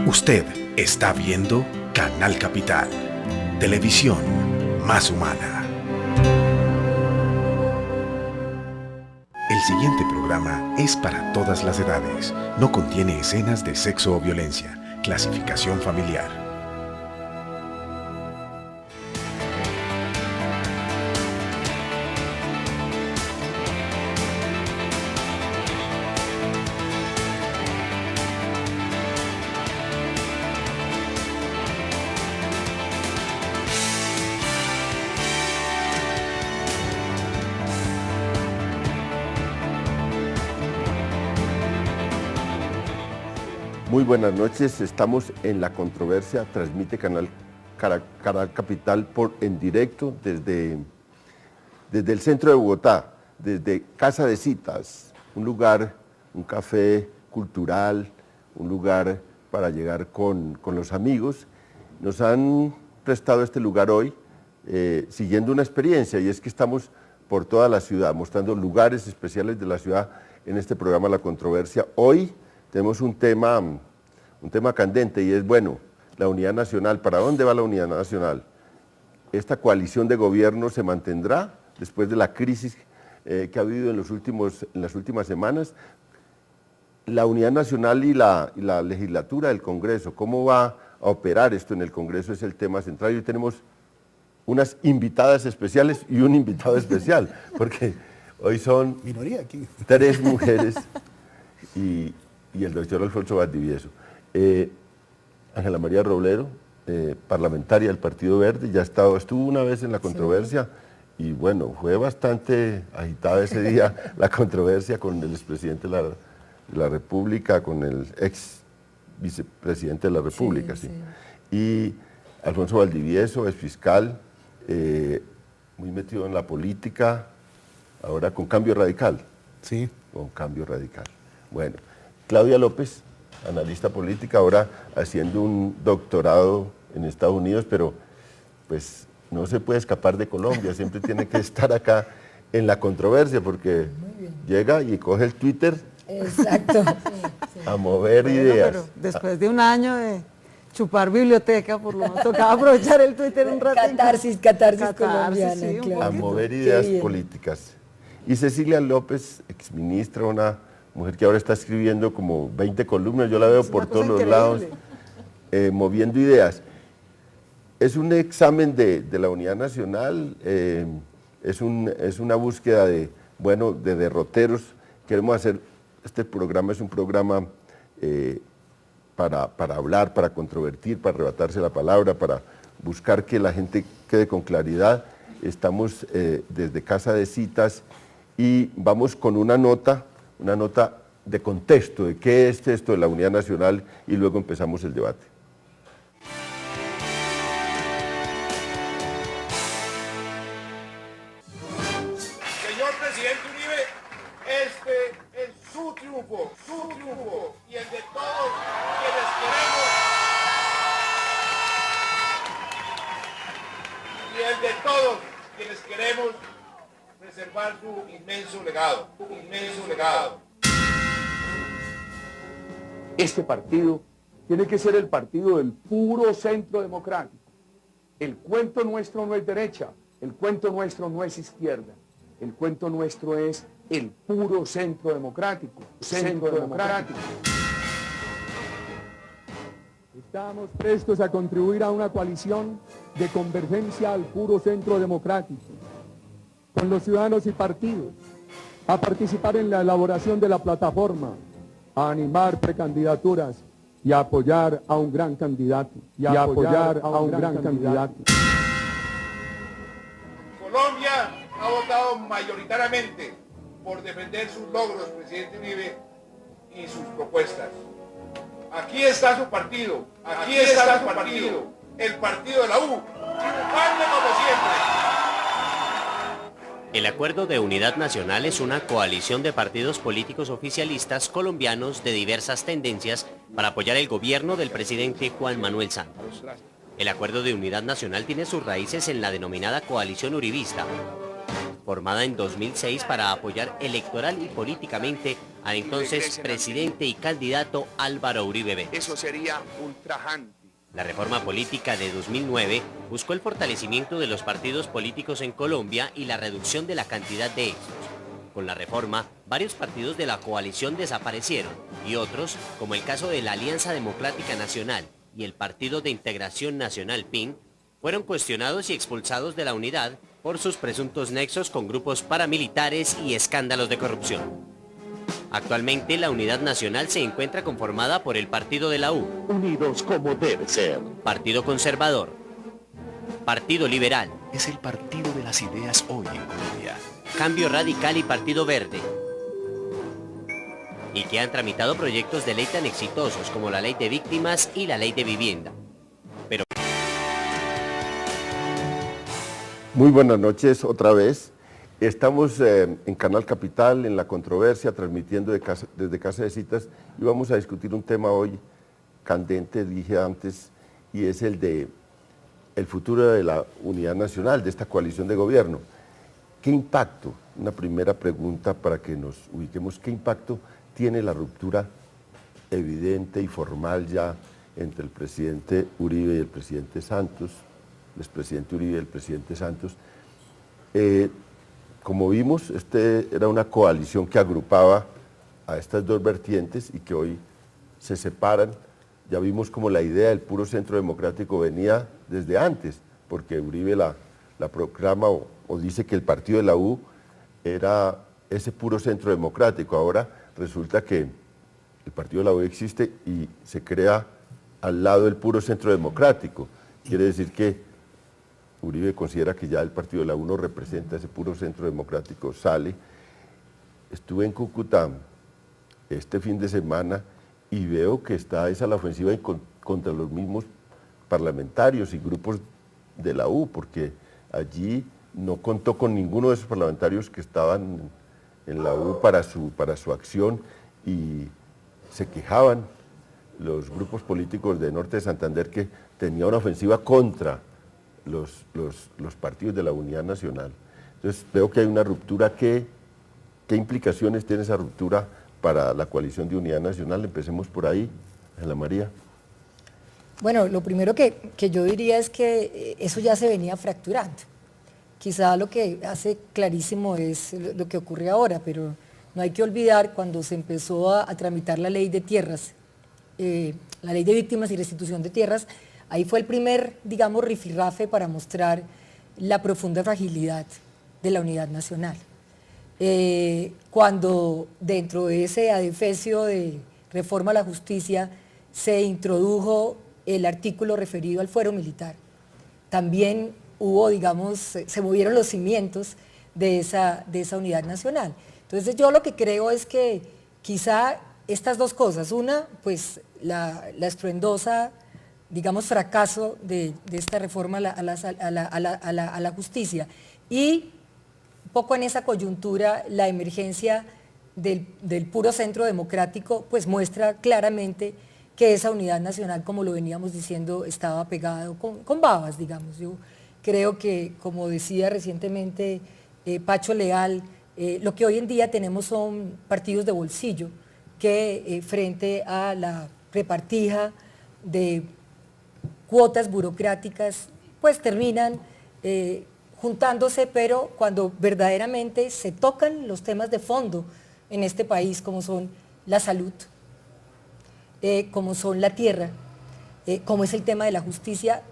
Usted está viendo Canal Capital, televisión más humana. El siguiente programa es para todas las edades. No contiene escenas de sexo o violencia. Clasificación familiar. Muy buenas noches, estamos en La Controversia, transmite Canal Capital en directo desde el centro de Bogotá, desde Casa de Citas, un lugar, un café cultural, un lugar para llegar con los amigos. Nos han prestado este lugar hoy siguiendo una experiencia, y es que estamos por toda la ciudad, mostrando lugares especiales de la ciudad en este programa La Controversia. Hoy tenemos un tema candente, y es, bueno, la unidad nacional. ¿Para dónde va la unidad nacional? ¿Esta coalición de gobierno se mantendrá después de la crisis que ha habido en las últimas semanas? La unidad nacional y la legislatura del Congreso, ¿cómo va a operar esto en el Congreso? Es el tema central. Y hoy tenemos unas invitadas especiales y un invitado especial, porque hoy son minoría aquí. 3 mujeres y el doctor Alfonso Valdivieso. Ángela María Robledo, parlamentaria del Partido Verde, ya estuvo una vez en La Controversia, sí. Y bueno, fue bastante agitada ese día la controversia con el expresidente de la República, con el ex vicepresidente de la República. Sí, sí. Y Alfonso Valdivieso, es fiscal, muy metido en la política, ahora con Cambio Radical. Sí. Con Cambio Radical. Bueno, Claudia López, analista política, ahora haciendo un doctorado en Estados Unidos, pero pues no se puede escapar de Colombia, siempre tiene que estar acá en La Controversia, porque llega y coge el Twitter. Exacto. A mover ideas. Pero después de un año de chupar biblioteca, por lo menos tocaba aprovechar el Twitter un rato. Catarsis colombiana, sí, claro. A mover ideas políticas. Y Cecilia López, exministra, una mujer que ahora está escribiendo como 20 columnas, yo la veo por todos los lados, moviendo ideas. Es un examen de la unidad nacional, es una búsqueda de derroteros. Queremos hacer, este programa es un programa para hablar, para controvertir, para arrebatarse la palabra, para buscar que la gente quede con claridad. Estamos desde Casa de Citas y vamos con una nota de contexto, de qué es esto de la unidad nacional, y luego empezamos el debate. Señor presidente Uribe, este es su triunfo, y el de todos quienes queremos, preservar su inmenso legado. Este partido tiene que ser el partido del puro centro democrático. El cuento nuestro no es derecha, el cuento nuestro no es izquierda, el cuento nuestro es el puro centro democrático. Estamos prestos a contribuir a una coalición de convergencia al puro centro democrático, con los ciudadanos y partidos, a participar en la elaboración de la plataforma, a animar precandidaturas y a apoyar a un gran candidato. Colombia ha votado mayoritariamente por defender sus logros, presidente Uribe, y sus propuestas. Aquí está su partido, el partido de la U, triunfando como siempre. El Acuerdo de Unidad Nacional es una coalición de partidos políticos oficialistas colombianos de diversas tendencias para apoyar el gobierno del presidente Juan Manuel Santos. El Acuerdo de Unidad Nacional tiene sus raíces en la denominada coalición uribista. formada en 2006 para apoyar electoral y políticamente al entonces presidente y candidato Álvaro Uribe Vélez. Eso sería ultrajante. La reforma política de 2009 buscó el fortalecimiento de los partidos políticos en Colombia y la reducción de la cantidad de estos. Con la reforma, varios partidos de la coalición desaparecieron y otros, como el caso de la Alianza Democrática Nacional y el Partido de Integración Nacional PIN, fueron cuestionados y expulsados de la unidad por sus presuntos nexos con grupos paramilitares y escándalos de corrupción. Actualmente la Unidad Nacional se encuentra conformada por el Partido de la U, Unidos como debe ser. Partido Conservador, Partido Liberal, Es el partido de las ideas hoy en Colombia. Cambio Radical y Partido Verde, y que han tramitado proyectos de ley tan exitosos como la Ley de Víctimas y la Ley de Vivienda. Muy buenas noches otra vez. Estamos en Canal Capital, en La Controversia, transmitiendo desde Casa de Citas, y vamos a discutir un tema hoy candente, dije antes, y es el de el futuro de la unidad nacional, de esta coalición de gobierno. ¿Qué impacto? Una primera pregunta para que nos ubiquemos. ¿Qué impacto tiene la ruptura evidente y formal ya entre el presidente Uribe y el presidente Santos, el expresidente Uribe y el presidente Santos? Como vimos, era una coalición que agrupaba a estas dos vertientes y que hoy se separan. Ya vimos como la idea del puro centro democrático venía desde antes, porque Uribe la proclama o dice que el partido de la U era ese puro centro democrático. Ahora resulta que el partido de la U existe y se crea al lado del puro centro democrático. Quiere decir que Uribe considera que ya el partido de la U no representa ese puro centro democrático, sale. Estuve en Cúcuta este fin de semana y veo que está esa la ofensiva contra los mismos parlamentarios y grupos de la U, porque allí no contó con ninguno de esos parlamentarios que estaban en la U para su acción, y se quejaban los grupos políticos de Norte de Santander que tenía una ofensiva contra los partidos de la Unidad Nacional. Entonces veo que hay una ruptura. ¿Qué implicaciones tiene esa ruptura para la coalición de Unidad Nacional? Empecemos por ahí, Ángela María. Bueno, lo primero que yo diría es que eso ya se venía fracturando. Quizá lo que hace clarísimo es lo que ocurre ahora, pero no hay que olvidar cuando se empezó a tramitar la ley de tierras, la ley de víctimas y restitución de tierras. Ahí fue el primer, digamos, rifirrafe para mostrar la profunda fragilidad de la unidad nacional. Cuando dentro de ese adefesio de reforma a la justicia se introdujo el artículo referido al fuero militar, también hubo, digamos, se movieron los cimientos de esa unidad nacional. Entonces yo lo que creo es que quizá estas dos cosas, una, pues la estruendosa, digamos, fracaso de esta reforma a la justicia, y un poco en esa coyuntura la emergencia del puro centro democrático, pues muestra claramente que esa unidad nacional, como lo veníamos diciendo, estaba pegado con babas, digamos. Yo creo que, como decía recientemente Pacho Leal, lo que hoy en día tenemos son partidos de bolsillo que frente a la repartija de cuotas burocráticas, pues terminan juntándose, pero cuando verdaderamente se tocan los temas de fondo en este país, como son la salud, como son la tierra, como es el tema de la justicia,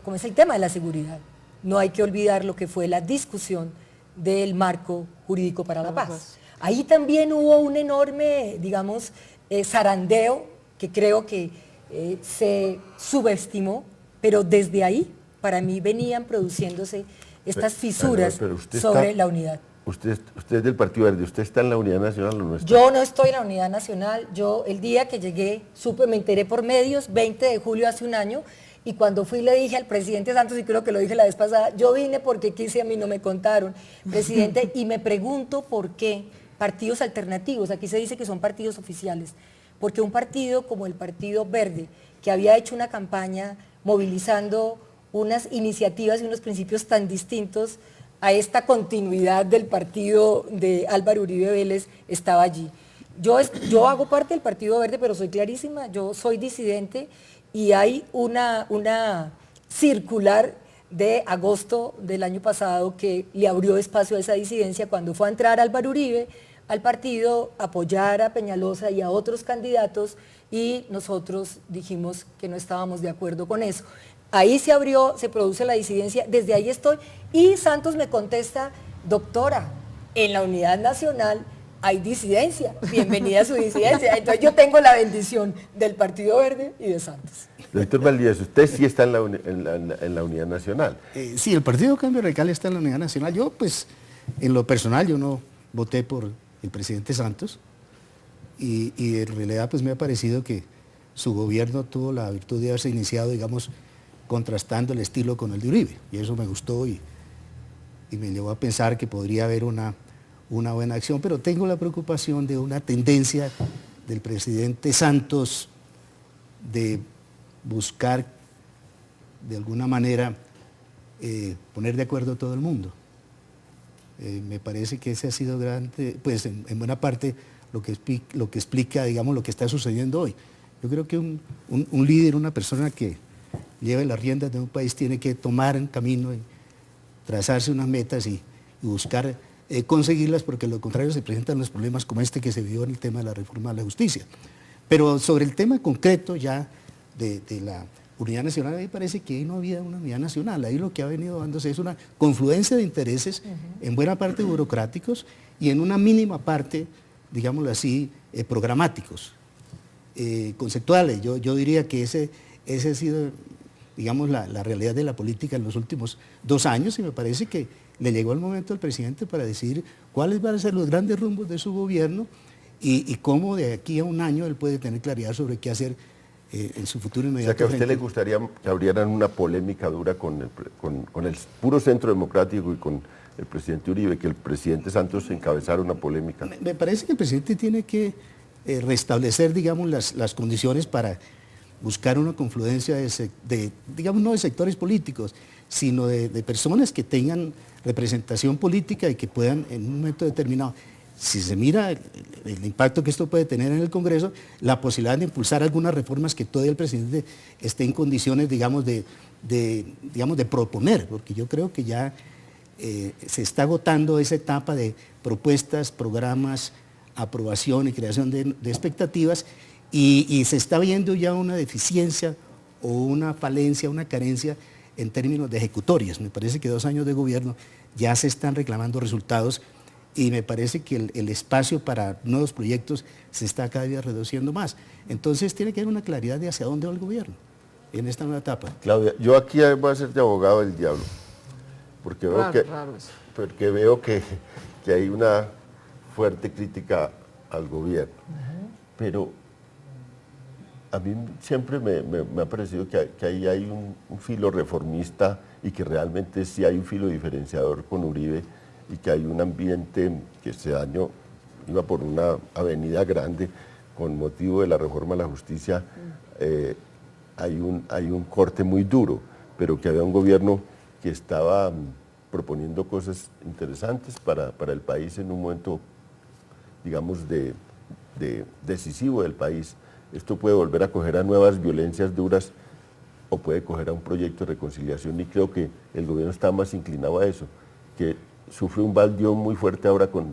como es el tema de la seguridad. No hay que olvidar lo que fue la discusión del marco jurídico para la paz. Ahí también hubo un enorme, digamos, zarandeo que creo que se subestimó, pero desde ahí, para mí, venían produciéndose estas fisuras sobre la unidad. Usted es del Partido Verde, ¿usted está en la Unidad Nacional o no está? Yo no estoy en la Unidad Nacional. Yo el día que llegué, me enteré por medios, 20 de julio hace un año, y cuando fui le dije al presidente Santos, y creo que lo dije la vez pasada, yo vine porque quise, a mí no me contaron, presidente, y me pregunto por qué partidos alternativos, aquí se dice que son partidos oficiales, porque un partido como el Partido Verde, que había hecho una campaña movilizando unas iniciativas y unos principios tan distintos a esta continuidad del partido de Álvaro Uribe Vélez estaba allí. Yo hago parte del Partido Verde, pero soy clarísima, yo soy disidente y hay una circular de agosto del año pasado que le abrió espacio a esa disidencia cuando fue a entrar Álvaro Uribe al partido, apoyar a Peñalosa y a otros candidatos y nosotros dijimos que no estábamos de acuerdo con eso. Ahí se abrió, se produce la disidencia, desde ahí estoy y Santos me contesta, doctora, en la Unidad Nacional hay disidencia, bienvenida a su disidencia. Entonces yo tengo la bendición del Partido Verde y de Santos. Doctor Valdivieso, usted sí está en la Unidad Nacional. Sí, el Partido Cambio Radical está en la Unidad Nacional. Yo, pues, en lo personal, yo no voté por el presidente Santos y en realidad, pues, me ha parecido que su gobierno tuvo la virtud de haberse iniciado, digamos, contrastando el estilo con el de Uribe. Y eso me gustó y me llevó a pensar que podría haber una buena acción, pero tengo la preocupación de una tendencia del presidente Santos de buscar de alguna manera poner de acuerdo a todo el mundo. Me parece que ese ha sido grande, pues en buena parte lo que explica, digamos, lo que está sucediendo hoy. Yo creo que un líder, una persona que lleve las riendas de un país tiene que tomar un camino y trazarse unas metas y buscar conseguirlas, porque lo contrario se presentan los problemas como este que se vio en el tema de la reforma de la justicia. Pero sobre el tema concreto ya de la unidad nacional, a mí me parece que ahí no había una unidad nacional, ahí lo que ha venido dándose es una confluencia de intereses, en buena parte burocráticos y en una mínima parte, digámoslo así, programáticos, conceptuales. Yo diría que ese ha sido, digamos, la realidad de la política en los últimos 2 años y me parece que le llegó el momento al presidente para decidir cuáles van a ser los grandes rumbos de su gobierno y cómo de aquí a un año él puede tener claridad sobre qué hacer en su futuro inmediato. O sea, que a usted le gustaría que abrieran una polémica dura con el puro centro democrático y con el presidente Uribe, que el presidente Santos encabezara una polémica. Me parece que el presidente tiene que restablecer, digamos, las condiciones para buscar una confluencia digamos, no de sectores políticos, sino de personas que tengan representación política y que puedan en un momento determinado, si se mira el impacto que esto puede tener en el Congreso, la posibilidad de impulsar algunas reformas que todavía el presidente esté en condiciones, digamos, de proponer, porque yo creo que ya se está agotando esa etapa de propuestas, programas, aprobación y creación de expectativas y se está viendo ya una deficiencia o una falencia, una carencia en términos de ejecutorias. Me parece que 2 años de gobierno ya se están reclamando resultados y me parece que el espacio para nuevos proyectos se está cada día reduciendo más. Entonces tiene que haber una claridad de hacia dónde va el gobierno en esta nueva etapa. Claudia, yo aquí voy a ser de abogado del diablo, porque veo que hay una fuerte crítica al gobierno, pero a mí siempre me ha parecido que ahí hay un filo reformista y que realmente sí hay un filo diferenciador con Uribe y que hay un ambiente que este año iba por una avenida grande con motivo de la reforma a la justicia. Hay un corte muy duro, pero que había un gobierno que estaba proponiendo cosas interesantes para el país en un momento, digamos, decisivo del país. Esto puede volver a coger a nuevas violencias duras o puede coger a un proyecto de reconciliación y creo que el gobierno está más inclinado a eso, que sufre un baldón muy fuerte ahora con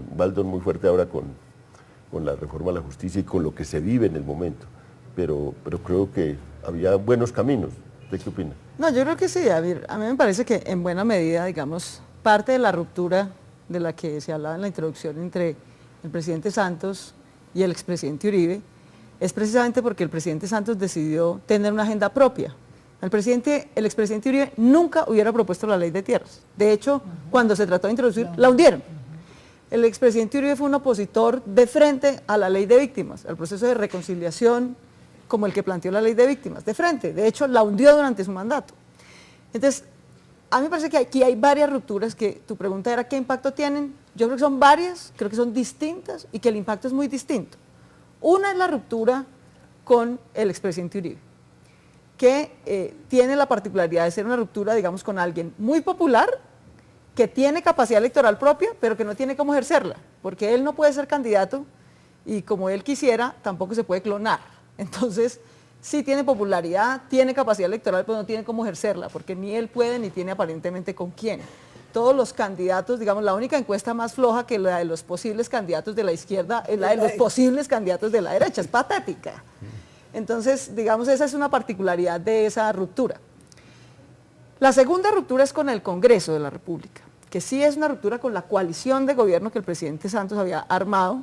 la reforma a la justicia y con lo que se vive en el momento, pero creo que había buenos caminos. ¿Usted qué opina? No, yo creo que sí, a mí me parece que en buena medida, digamos, parte de la ruptura de la que se hablaba en la introducción entre el presidente Santos y el expresidente Uribe es precisamente porque el presidente Santos decidió tener una agenda propia. El expresidente Uribe nunca hubiera propuesto la ley de tierras. De hecho, cuando se trató de introducir, la hundieron. El expresidente Uribe fue un opositor de frente a la ley de víctimas, al proceso de reconciliación como el que planteó la ley de víctimas, de frente. De hecho, la hundió durante su mandato. Entonces, a mí me parece que aquí hay varias rupturas que tu pregunta era ¿qué impacto tienen? Yo creo que son varias, creo que son distintas y que el impacto es muy distinto. Una es la ruptura con el expresidente Uribe, que tiene la particularidad de ser una ruptura, digamos, con alguien muy popular que tiene capacidad electoral propia, pero que no tiene cómo ejercerla, porque él no puede ser candidato y como él quisiera, tampoco se puede clonar. Entonces, sí tiene popularidad, tiene capacidad electoral, pero no tiene cómo ejercerla, porque ni él puede ni tiene aparentemente con quién. Todos los candidatos, digamos, la única encuesta más floja que la de los posibles candidatos de la izquierda es la de los posibles candidatos de la derecha, es patética. Entonces, digamos, esa es una particularidad de esa ruptura. La segunda ruptura es con el Congreso de la República, que sí es una ruptura con la coalición de gobierno que el presidente Santos había armado,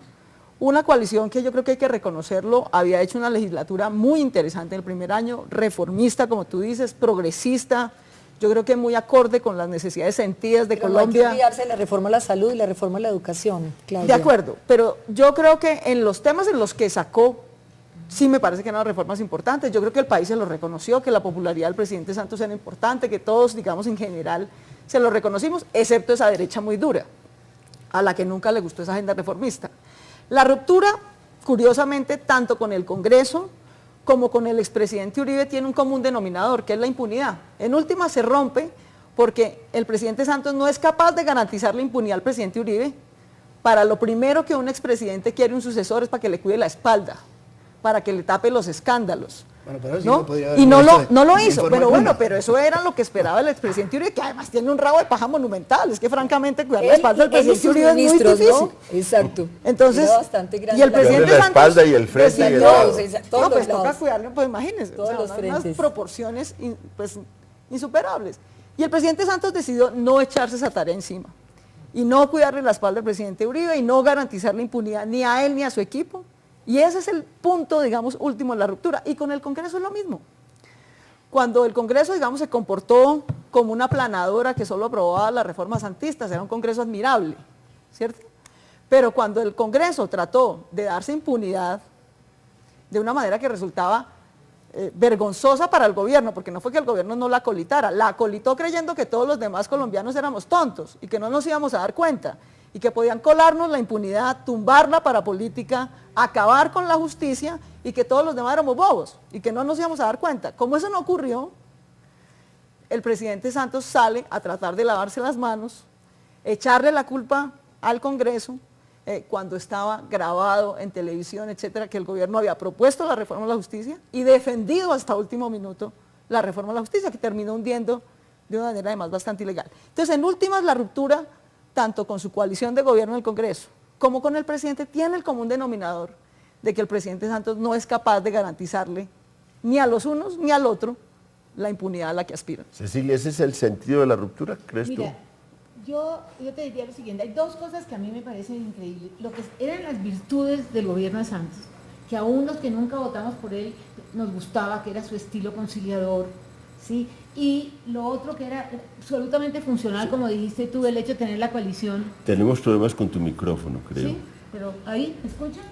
una coalición que yo creo que hay que reconocerlo, había hecho una legislatura muy interesante en el primer año, reformista, como tú dices, progresista, yo creo que muy acorde con las necesidades sentidas de Colombia. No hay que olvidarse de la reforma a la salud y la reforma a la educación, Claudia. De acuerdo, pero yo creo que en los temas en los que sacó, sí me parece que eran reformas importantes. Yo creo que el país se lo reconoció, que la popularidad del presidente Santos era importante, que todos, digamos, en general, se lo reconocimos, excepto esa derecha muy dura, a la que nunca le gustó esa agenda reformista. La ruptura, curiosamente, tanto con el Congreso como con el expresidente Uribe tiene un común denominador, que es la impunidad. En última se rompe porque el presidente Santos no es capaz de garantizar la impunidad al presidente Uribe. Para lo primero que un expresidente quiere un sucesor es para que le cuide la espalda, para que le tape los escándalos. Bueno, pero sí ¿no? no podía Y no lo hizo, informe pero bueno, alguno. pero eso era lo que esperaba el expresidente Uribe, que además tiene un rabo de paja monumental. Es que francamente cuidar la espalda del presidente Uribe es muy difícil. ¿no? Exacto. Entonces, Era bastante grande y el la- presidente Cuidarle la Santos espalda y el frente y el decidió- lado. Todos no, los pues toca lados. cuidarle, pues imagínense, Todos los unas frentes. proporciones pues, insuperables. Y el presidente Santos decidió no echarse esa tarea encima y no cuidarle la espalda al presidente Uribe y no garantizar la impunidad ni a él ni a su equipo. Y ese es el punto, digamos, último de la ruptura. Y con el Congreso es lo mismo. Cuando el Congreso, digamos, se comportó como una aplanadora que solo aprobaba las reformas santistas, era un Congreso admirable, ¿cierto? Pero cuando el Congreso trató de darse impunidad de una manera que resultaba vergonzosa para el gobierno, porque no fue que el gobierno no la acolitara, la acolitó creyendo que todos los demás colombianos éramos tontos y que no nos íbamos a dar cuenta y que podían colarnos la impunidad, tumbar la parapolítica, acabar con la justicia y que todos los demás éramos bobos y que no nos íbamos a dar cuenta. Como eso no ocurrió, el presidente Santos sale a tratar de lavarse las manos, echarle la culpa al Congreso, cuando estaba grabado en televisión, etcétera, que el gobierno había propuesto la reforma a la justicia y defendido hasta último minuto la reforma a la justicia, que terminó hundiendo de una manera además bastante ilegal. Entonces, en últimas, la ruptura, tanto con su coalición de gobierno en el Congreso, como con el presidente, tiene el común denominador de que el presidente Santos no es capaz de garantizarle ni a los unos ni al otro la impunidad a la que aspiran. Cecilia, ¿ese es el sentido de la ruptura, crees tú? Mira, yo te diría lo siguiente, hay dos cosas que a mí me parecen increíbles. Lo que eran las virtudes del gobierno de Santos, que aún los que nunca votamos por él nos gustaba, que era su estilo conciliador, ¿sí? Y lo otro que era absolutamente funcional, como dijiste tú, el hecho de tener la coalición. Tenemos problemas con tu micrófono, creo. Sí, pero ahí, ¿me escuchan?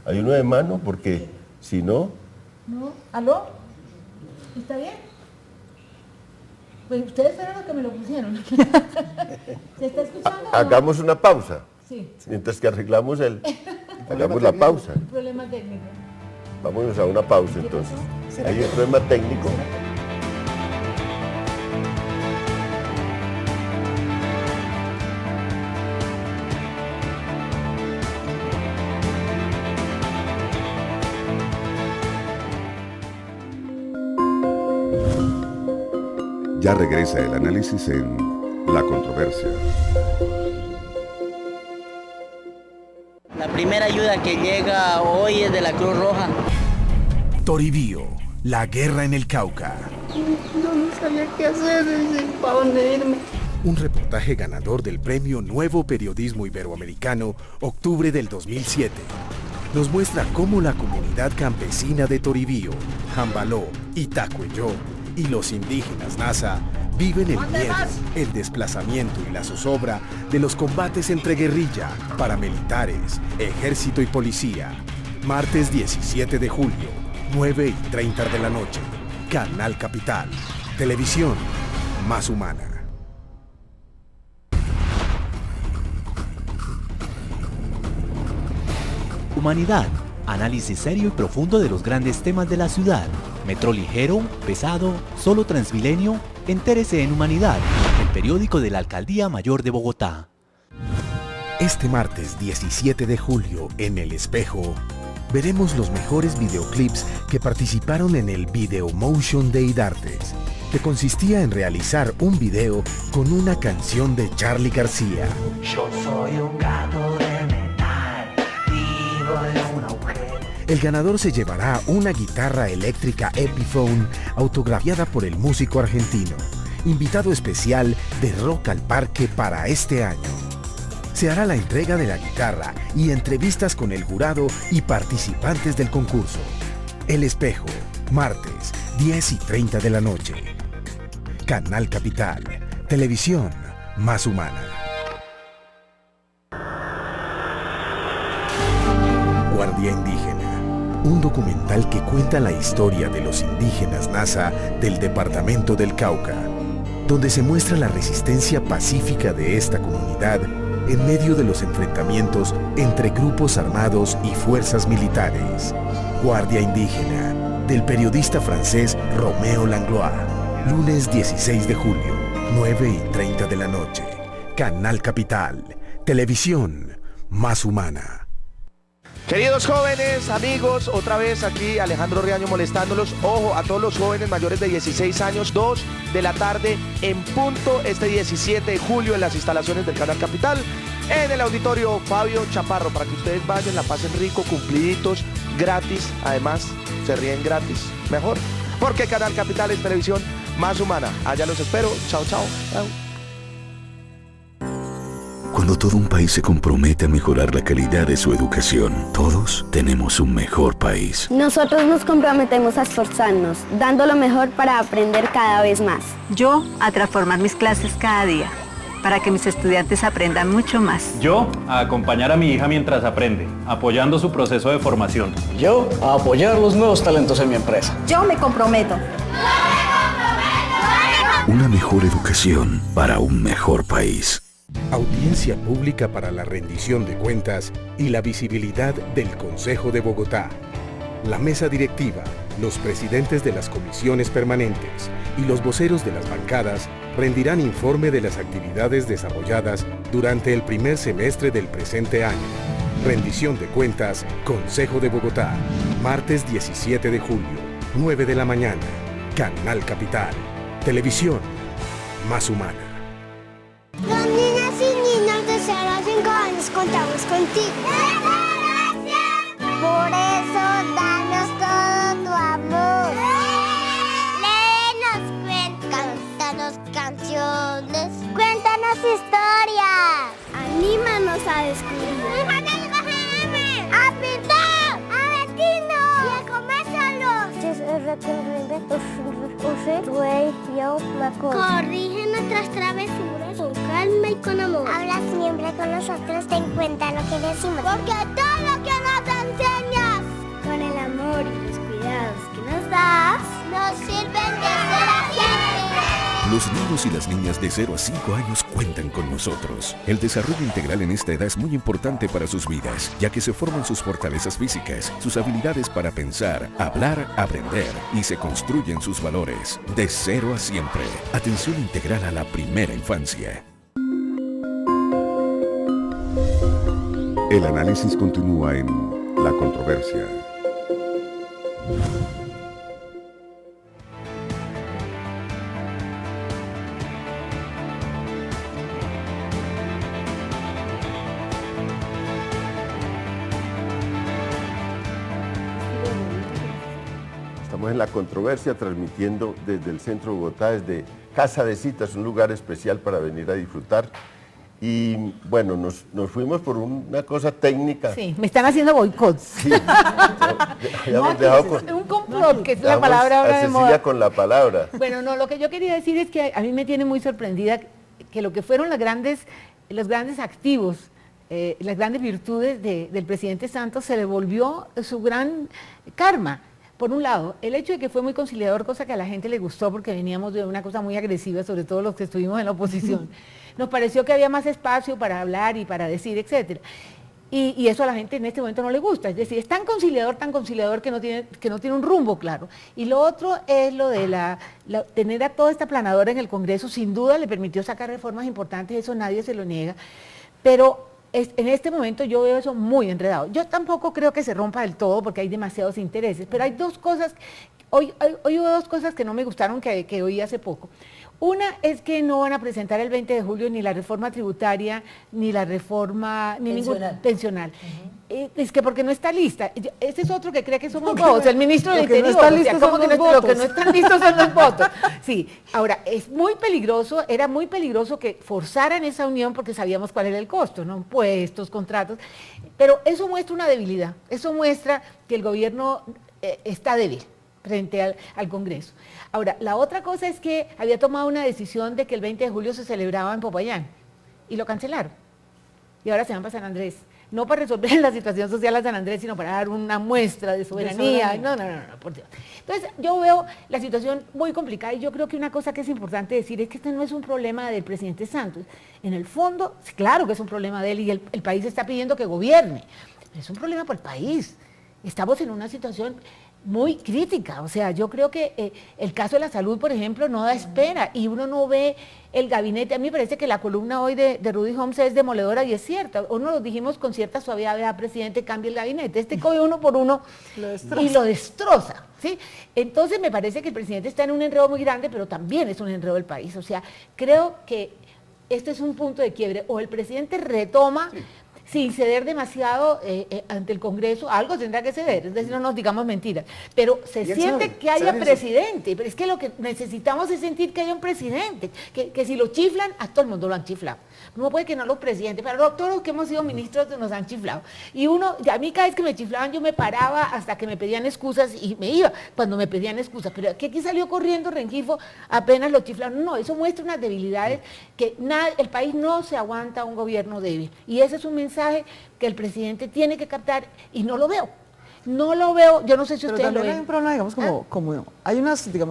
Hay uno de mano porque si no... ¿No? ¿Aló? ¿Está bien? Pues ustedes fueron los que me lo pusieron. ¿Se está escuchando? o no? Hagamos una pausa. Sí, Mientras que arreglamos hagamos la pausa. un problema técnico. Vámonos a una pausa entonces. Hay un problema técnico. Ya regresa el análisis en La Controversia. La primera ayuda que llega hoy es de la Cruz Roja. Toribío, la guerra en el Cauca. Yo no sabía qué hacer, para dónde irme. Un reportaje ganador del premio Nuevo Periodismo Iberoamericano, octubre del 2007. Nos muestra cómo la comunidad campesina de Toribío, Jambaló, Itacuelló y los indígenas Nasa viven el miedo, el desplazamiento y la zozobra de los combates entre guerrilla, paramilitares, ejército y policía. Martes 17 de julio, 9:30 de la noche. Canal Capital. Televisión más humana. Humanidad. Análisis serio y profundo de los grandes temas de la ciudad. Metro ligero, pesado, solo Transmilenio. Entérese en Humanidad, periódico de la Alcaldía Mayor de Bogotá. Este martes 17 de julio, en El Espejo, veremos los mejores videoclips que participaron en el Video Motion de IDARTES, que consistía en realizar un video con una canción de Charly García. Yo soy un gato de metal, vivo en un agujero. El ganador se llevará una guitarra eléctrica Epiphone autografiada por el músico argentino, invitado especial de Rock al Parque para este año. Se hará la entrega de la guitarra y entrevistas con el jurado y participantes del concurso. El Espejo, martes, 10:30 de la noche. Canal Capital, televisión más humana. Guardia Indígena, un documental que cuenta la historia de los indígenas Nasa del departamento del Cauca, donde se muestra la resistencia pacífica de esta comunidad en medio de los enfrentamientos entre grupos armados y fuerzas militares. Guardia Indígena, del periodista francés Roméo Langlois. Lunes 16 de julio, 9:30 de la noche. Canal Capital, televisión más humana. Queridos jóvenes, amigos, otra vez aquí Alejandro Riaño molestándolos. Ojo a todos los jóvenes mayores de 16 años, 2 de la tarde en punto, este 17 de julio en las instalaciones del Canal Capital, en el auditorio Fabio Chaparro, para que ustedes vayan, la pasen rico, cumpliditos, gratis, además se ríen gratis, mejor, porque Canal Capital es televisión más humana. Allá los espero, chao, chao, chao. Cuando todo un país se compromete a mejorar la calidad de su educación, todos tenemos un mejor país. Nosotros nos comprometemos a esforzarnos, dando lo mejor para aprender cada vez más. Yo, a transformar mis clases cada día, para que mis estudiantes aprendan mucho más. Yo, a acompañar a mi hija mientras aprende, apoyando su proceso de formación. Yo, a apoyar los nuevos talentos en mi empresa. Yo me comprometo. Una mejor educación para un mejor país. Audiencia pública para la rendición de cuentas y la visibilidad del Consejo de Bogotá. La mesa directiva, los presidentes de las comisiones permanentes y los voceros de las bancadas rendirán informe de las actividades desarrolladas durante el primer semestre del presente año. Rendición de cuentas, Consejo de Bogotá, martes 17 de julio, 9 de la mañana. Canal Capital, televisión más humana. Los niñas y niños de 0 a 5 años contamos contigo. Por eso, danos todo tu amor. Léenos cuentos, cántanos canciones, cuéntanos historias. Anímanos a descubrir. ¡A pintar! ¡A Betino! ¡Y a comérselo! Corrige nuestras travesuras con calma y con amor. Habla siempre con nosotros, ten en cuenta lo que decimos. Porque todo lo que nos enseñas, con el amor y los cuidados que nos das, nos sirven de ser siempre. Los niños y las niñas de 0 a 5 años cuentan con nosotros. El desarrollo integral en esta edad es muy importante para sus vidas, ya que se forman sus fortalezas físicas, sus habilidades para pensar, hablar, aprender y se construyen sus valores. De 0 a siempre. Atención integral a la primera infancia. El análisis continúa en La Controversia. Estamos en La Controversia, transmitiendo desde el centro de Bogotá, desde Casa de Citas, un lugar especial para venir a disfrutar. Y bueno, nos fuimos por una cosa técnica. Sí, me están haciendo boicot. Sí, habíamos dejado con, un complot, que es la palabra ahora a de Cecilia moda. con la palabra. Bueno, no, lo que yo quería decir es que a mí me tiene muy sorprendida que lo que fueron los grandes activos, las grandes virtudes del presidente Santos, se le volvió su gran karma. Por un lado, el hecho de que fue muy conciliador, cosa que a la gente le gustó porque veníamos de una cosa muy agresiva, sobre todo los que estuvimos en la oposición. Nos pareció que había más espacio para hablar y para decir, etcétera. Y eso a la gente en este momento no le gusta, es decir, es tan conciliador que no tiene un rumbo claro. Y lo otro es lo de tener a toda esta planadora en el Congreso, sin duda le permitió sacar reformas importantes, eso nadie se lo niega, pero en este momento yo veo eso muy enredado. Yo tampoco creo que se rompa del todo porque hay demasiados intereses, pero hay dos cosas, hoy hubo dos cosas que no me gustaron que oí hace poco. Una es que no van a presentar el 20 de julio ni la reforma tributaria, ni la reforma, ni ningún pensional. Es que porque no está lista. Ese es otro que cree que somos bobos, el ministro del Interior. Lo que no están listos son los votos. Sí, ahora, es muy peligroso, era muy peligroso que forzaran esa unión porque sabíamos cuál era el costo, ¿no? Impuestos, contratos, pero eso muestra una debilidad, eso muestra que el gobierno está débil frente al Congreso. Ahora, la otra cosa es que había tomado una decisión de que el 20 de julio se celebraba en Popayán y lo cancelaron. Y ahora se van para San Andrés. No para resolver la situación social a San Andrés, sino para dar una muestra de soberanía. No, por Dios. Entonces, yo veo la situación muy complicada y yo creo que una cosa que es importante decir es que este no es un problema del presidente Santos. En el fondo, claro que es un problema de él y el país está pidiendo que gobierne. Es un problema por el país. Estamos en una situación muy crítica, o sea, yo creo que el caso de la salud, por ejemplo, no da espera y uno no ve el gabinete. A mí me parece que la columna hoy de Rudy Holmes es demoledora y es cierta. Uno lo dijimos con cierta suavidad, vea, presidente, cambie el gabinete. Este coge uno por uno y lo destroza, ¿sí? Entonces me parece que el presidente está en un enredo muy grande, pero también es un enredo del país. O sea, creo que este es un punto de quiebre. O el presidente retoma... Sí. Sin ceder demasiado ante el Congreso, algo tendrá que ceder, es decir, no nos digamos mentiras, pero se siente que haya presidente, pero es que lo que necesitamos es sentir que haya un presidente, que si lo chiflan, a todo el mundo lo han chiflado. No puede que no los presidentes, pero todos los que hemos sido ministros nos han chiflado. Y a mí cada vez que me chiflaban yo me paraba hasta que me pedían excusas y me iba cuando me pedían excusas, pero que aquí salió corriendo Rengifo apenas lo chiflaron. No, eso muestra unas debilidades que el país no se aguanta a un gobierno débil. Y ese es un mensaje que el presidente tiene que captar y no lo veo. No lo veo, yo no sé si ustedes lo ven. Pero hay un problema, digamos,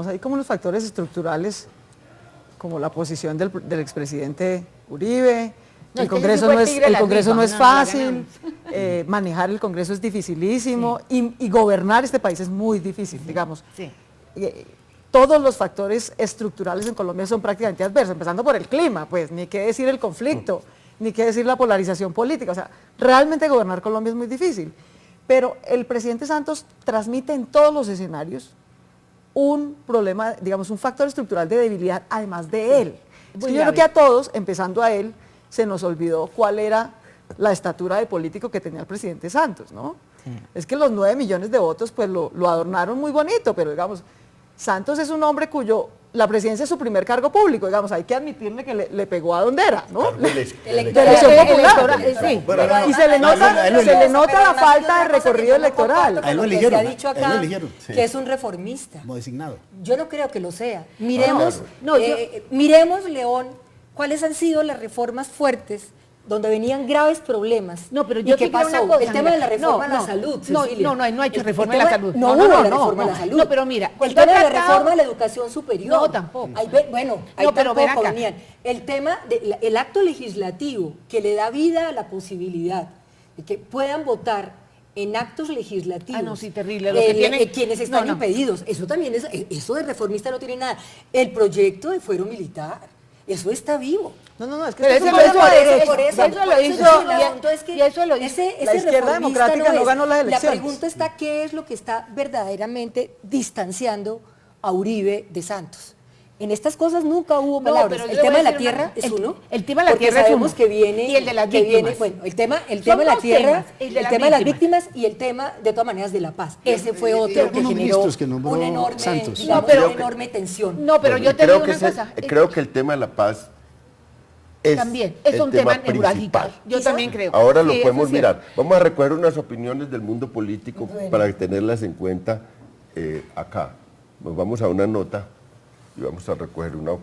hay como unos factores estructurales, como la posición del expresidente Uribe. El Congreso no es fácil, manejar el Congreso es dificilísimo, sí. y gobernar este país es muy difícil, digamos. Sí. Todos los factores estructurales en Colombia son prácticamente adversos, empezando por el clima, pues, ni qué decir el conflicto, ni qué decir la polarización política. O sea, realmente gobernar Colombia es muy difícil. Pero el presidente Santos transmite en todos los escenarios un problema, digamos, un factor estructural de debilidad, además de él. Yo creo que a todos, empezando a él, se nos olvidó cuál era la estatura de político que tenía el presidente Santos, ¿no? Sí. Es que los 9 millones de votos, pues lo adornaron muy bonito, pero digamos, Santos es un hombre la presidencia es su primer cargo público, digamos, hay que admitirle que le pegó a donde era, ¿no? Elección popular. Sí. Y se le nota la falta de recorrido electoral. A él lo eligieron. Se ha dicho acá que es un reformista. Como designado. Yo no creo que lo sea. Miremos, León, cuáles han sido las reformas fuertes donde venían graves problemas. No, pero yo ¿qué pasó? Una cosa, el tema de la reforma a la salud, Cecilia. No ha hecho reforma a la salud. No hubo la reforma a la salud. No, pero mira. El tema de la reforma a la educación superior. No, tampoco. Ahí tampoco venían. El tema del acto legislativo que le da vida a la posibilidad de que puedan votar en actos legislativos. Ah, no, sí, terrible. Lo que tienen, quienes están impedidos. Eso también eso de reformista no tiene nada. El proyecto de fuero militar, eso está vivo. No, es que eso lo hizo la izquierda democrática no ganó las elecciones. La pregunta está, ¿qué es lo que está verdaderamente distanciando a Uribe de Santos? En estas cosas nunca hubo palabras. El tema de la tierra es uno. El tema de la tierra es uno. Que viene, y el de las víctimas. Bueno, el tema de la tierra, el tema de las víctimas y el tema, de todas maneras, de la paz. Ese fue otro que generó una enorme tensión. No, pero yo te digo una cosa. Creo que el tema de la paz también es un tema neurálgico. Yo también creo. Ahora lo podemos mirar. Vamos a recoger unas opiniones del mundo político para tenerlas en cuenta acá. Nos vamos a una nota y vamos a recoger una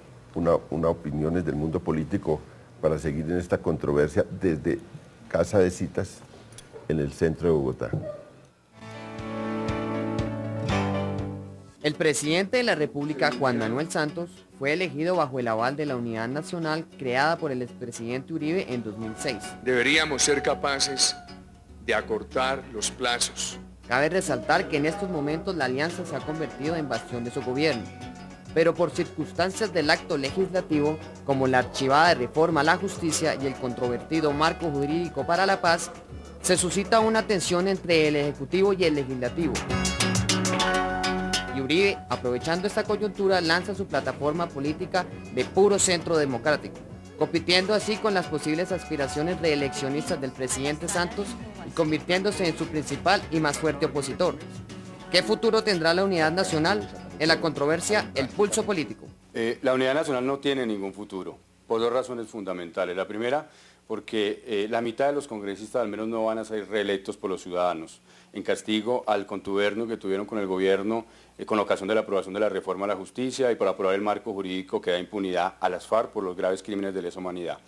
opiniones del mundo político para seguir en esta controversia desde Casa de Citas en el centro de Bogotá. El presidente de la República, Juan Manuel Santos, fue elegido bajo el aval de la Unidad Nacional creada por el expresidente Uribe en 2006. Deberíamos ser capaces de acortar los plazos. Cabe resaltar que en estos momentos la alianza se ha convertido en bastión de su gobierno, pero por circunstancias del acto legislativo, como la archivada de reforma a la justicia y el controvertido marco jurídico para la paz, se suscita una tensión entre el Ejecutivo y el Legislativo. Y Uribe, aprovechando esta coyuntura, lanza su plataforma política de puro centro democrático, compitiendo así con las posibles aspiraciones reeleccionistas del presidente Santos y convirtiéndose en su principal y más fuerte opositor. ¿Qué futuro tendrá la unidad nacional? En la controversia, el pulso político. La unidad nacional no tiene ningún futuro, por dos razones fundamentales. La primera, porque la mitad de los congresistas al menos no van a ser reelectos por los ciudadanos, en castigo al contubernio que tuvieron con el gobierno con ocasión de la aprobación de la reforma a la justicia y por aprobar el marco jurídico que da impunidad a las FARC por los graves crímenes de lesa humanidad.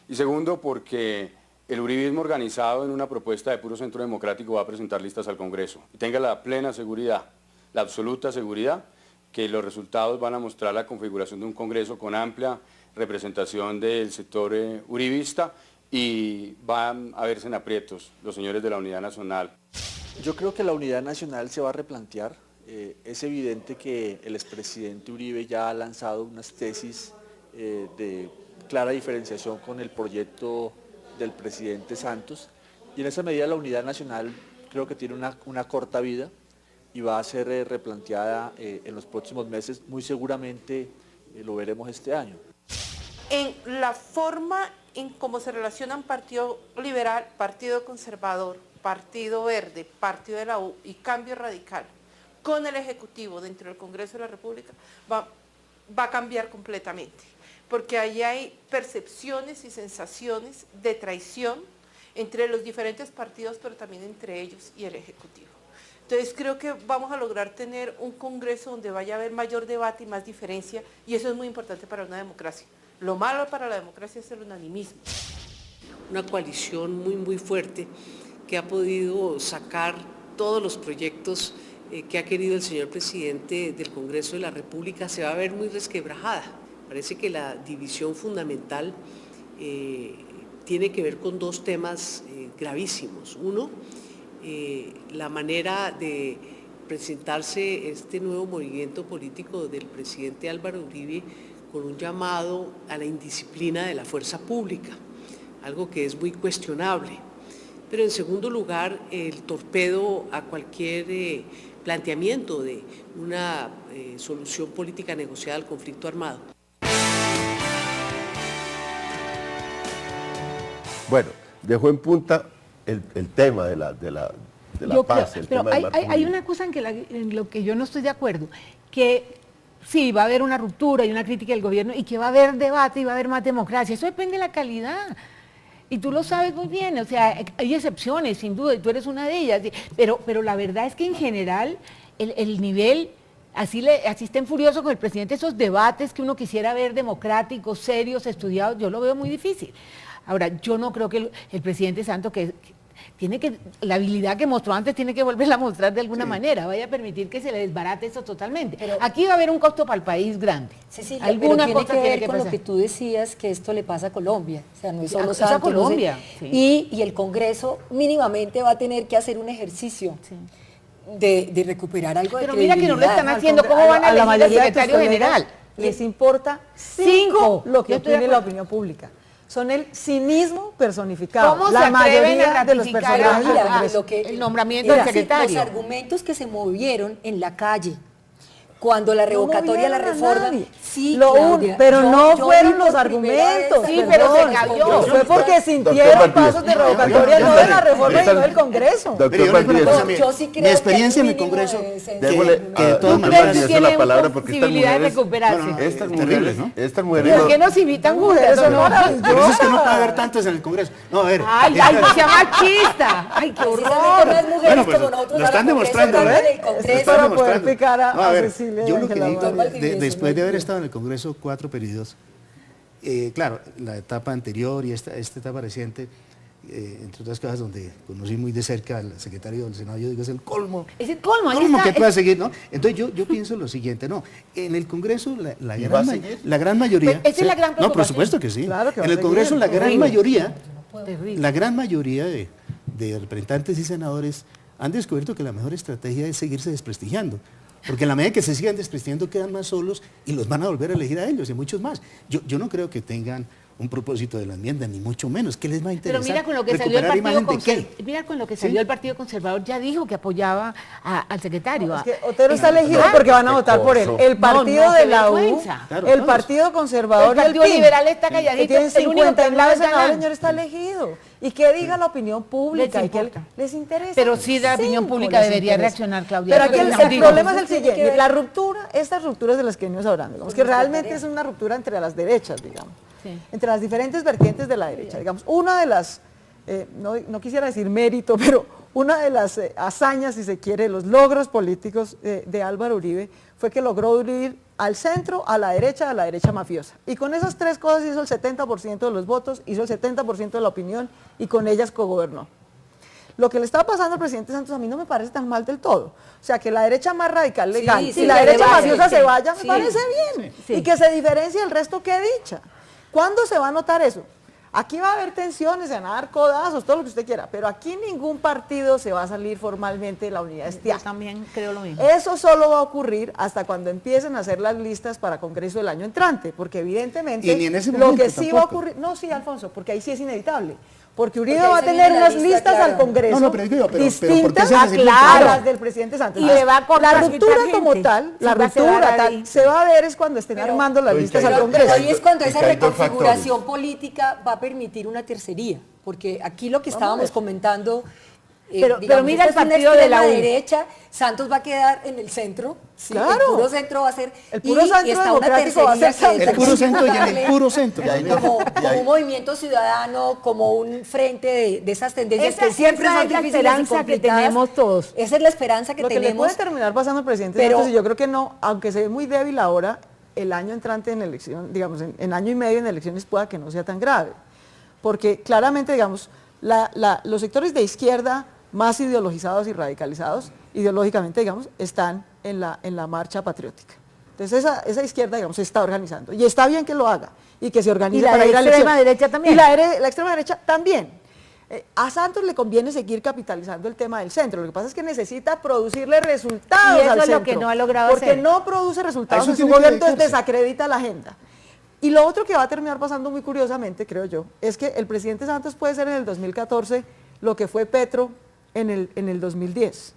Y segundo, porque el uribismo organizado en una propuesta de puro centro democrático va a presentar listas al Congreso. Y tenga la plena seguridad, la absoluta seguridad, que los resultados van a mostrar la configuración de un Congreso con amplia representación del sector uribista y van a verse en aprietos los señores de la Unidad Nacional. Yo creo que la Unidad Nacional se va a replantear. Es evidente que el expresidente Uribe ya ha lanzado unas tesis de clara diferenciación con el proyecto del presidente Santos y en esa medida la Unidad Nacional creo que tiene una corta vida y va a ser replanteada en los próximos meses, muy seguramente lo veremos este año. En la forma en cómo se relacionan Partido Liberal, Partido Conservador, Partido Verde, Partido de la U y Cambio Radical con el Ejecutivo dentro del Congreso de la República va a cambiar completamente, porque ahí hay percepciones y sensaciones de traición entre los diferentes partidos, pero también entre ellos y el Ejecutivo. Entonces creo que vamos a lograr tener un Congreso donde vaya a haber mayor debate y más diferencia, y eso es muy importante para una democracia. Lo malo para la democracia es el unanimismo. Una coalición muy fuerte que ha podido sacar todos los proyectos que ha querido el señor presidente del Congreso de la República, se va a ver muy resquebrajada. Parece que la división fundamental tiene que ver con dos temas gravísimos. Uno, la manera de presentarse este nuevo movimiento político del presidente Álvaro Uribe con un llamado a la indisciplina de la fuerza pública, algo que es muy cuestionable. Pero en segundo lugar, el torpedo a cualquier planteamiento de una solución política negociada al conflicto armado. Bueno, dejó en punta el tema de la paz. Pero hay una cosa en lo que yo no estoy de acuerdo, que sí, va a haber una ruptura y una crítica del gobierno y que va a haber debate y va a haber más democracia. Eso depende de la calidad. Y tú lo sabes muy bien, o sea, hay excepciones, sin duda, y tú eres una de ellas. Pero la verdad es que en general el nivel, así estén furiosos con el presidente, esos debates que uno quisiera ver democráticos, serios, estudiados, yo lo veo muy difícil. Ahora, yo no creo que el presidente Santos, que tiene que, la habilidad que mostró antes tiene que volverla a mostrar de alguna manera, vaya a permitir que se le desbarate eso totalmente. Pero aquí va a haber un costo para el país grande. Sí, alguna pero cosa tiene tiene que ver con lo que tú decías, que esto le pasa a Colombia, o sea, no es solo Santos. Colombia. Sí. Y el Congreso mínimamente va a tener que hacer un ejercicio de recuperar algo de credibilidad. Pero mira que no lo están haciendo, ¿cómo van a elegir al secretario general? Les importa 5 lo que opine la opinión pública. Son el cinismo personificado. ¿Cómo la se atreven mayoría a de los personajes del Congreso. el nombramiento del secretario? Los argumentos que se movieron en la calle cuando la revocatoria de la reforma, sí, pero no fueron los argumentos. Sí, pero se cayó. Fue porque sintieron pasos de revocatoria, no de la reforma, sino del Congreso. Doctor Valdivieso, yo sí creo mi experiencia en el Congreso, que de todas maneras la palabra porque posibilidad de recuperarse. Estas mujeres. ¿Por qué nos invitan mujeres? Eso no, por eso es que no puede haber tantos en el Congreso. No, a ver. Ay, no sea machista. Ay, qué horror. Bueno, pues lo están demostrando, ¿eh? Para poder picar a Cecilia. Yo lo que digo, después de haber estado en el Congreso 4 periodos, claro, la etapa anterior y esta etapa reciente, entre otras cosas donde conocí muy de cerca al secretario del Senado, yo digo, es el colmo. Es el colmo, ahí está. Que pueda seguir, ¿no? Entonces yo pienso lo siguiente, no, en el Congreso la gran mayoría... Esa es la gran preocupación. No, por supuesto que sí. Claro que en el Congreso la gran mayoría de representantes y senadores han descubierto que la mejor estrategia es seguirse desprestigiando. Porque en la medida que se sigan desprestigiando quedan más solos y los van a volver a elegir a ellos y muchos más. Yo no creo que tengan un propósito de la enmienda, ni mucho menos. ¿Qué les va a interesar? Pero mira con lo que salió el Partido Conservador, ya dijo que apoyaba al secretario. Es que Otero está elegido porque van a votar por él. El partido de la U, el Partido Conservador y el Partido Liberal está calladito. Que tiene 59 senadores, señor, está elegido. Y que diga la opinión pública y que les interesa. Pero sí, la opinión pública debería reaccionar, Claudia. Pero aquí el problema es el siguiente, la ruptura, estas rupturas de las que venimos hablando, digamos, que realmente es una ruptura entre las derechas, digamos. Sí. Entre las diferentes vertientes de la derecha. Digamos, una de las, no quisiera decir mérito, pero una de las hazañas, si se quiere, los logros políticos de Álvaro Uribe fue que logró unir al centro, a la derecha mafiosa. Y con esas tres cosas hizo el 70% de los votos, hizo el 70% de la opinión y con ellas cogobernó. Lo que le está pasando al presidente Santos a mí no me parece tan mal del todo. O sea, que la derecha más radical, legal, y la derecha mafiosa se vaya, me parece bien. Y que se diferencie del resto, qué dicha. ¿Cuándo se va a notar eso? Aquí va a haber tensiones, se van a dar codazos, todo lo que usted quiera, pero aquí ningún partido se va a salir formalmente de la unidad estial. Yo también creo lo mismo. Eso solo va a ocurrir hasta cuando empiecen a hacer las listas para Congreso del año entrante, porque evidentemente y en ese momento lo que sí va a ocurrir, no, sí, Alfonso, porque ahí sí es inevitable. Porque Uribe va a tener unas listas al Congreso distintas a las del presidente Santos. Y le va a la ruptura como tal, la ruptura tal, se va a ver es cuando estén armando las listas al Congreso. Ahí es cuando esa reconfiguración política va a permitir una tercería, porque aquí lo que estábamos comentando, pero mira el partido de la derecha, Santos va a quedar en el centro, ¿sí? Claro. El puro centro va a ser, el puro centro y está democrático una va a ser el puro centro y en el puro centro. Como un movimiento ciudadano, como un frente de esas tendencias que siempre son difíciles y complicadas. Esa es la esperanza que tenemos todos. Esa es la esperanza que tenemos. Lo que le puede terminar pasando al presidente Santos, y yo creo que no, aunque se ve muy débil ahora, el año entrante en elección, digamos, en año y medio en elecciones pueda que no sea tan grave. Porque claramente, digamos, los sectores de izquierda más ideologizados y radicalizados, ideológicamente, digamos, están en la marcha patriótica. Entonces esa izquierda, digamos, se está organizando. Y está bien que lo haga y que se organice para ir a elecciones. Y la extrema derecha también. Y la extrema derecha también. A Santos le conviene seguir capitalizando el tema del centro. Lo que pasa es que necesita producirle resultados al centro. Y eso es lo que no ha logrado hacer. Porque no produce resultados en su gobierno, entonces desacredita la agenda. Y lo otro que va a terminar pasando muy curiosamente, creo yo, es que el presidente Santos puede ser en el 2014 lo que fue Petro en el 2010.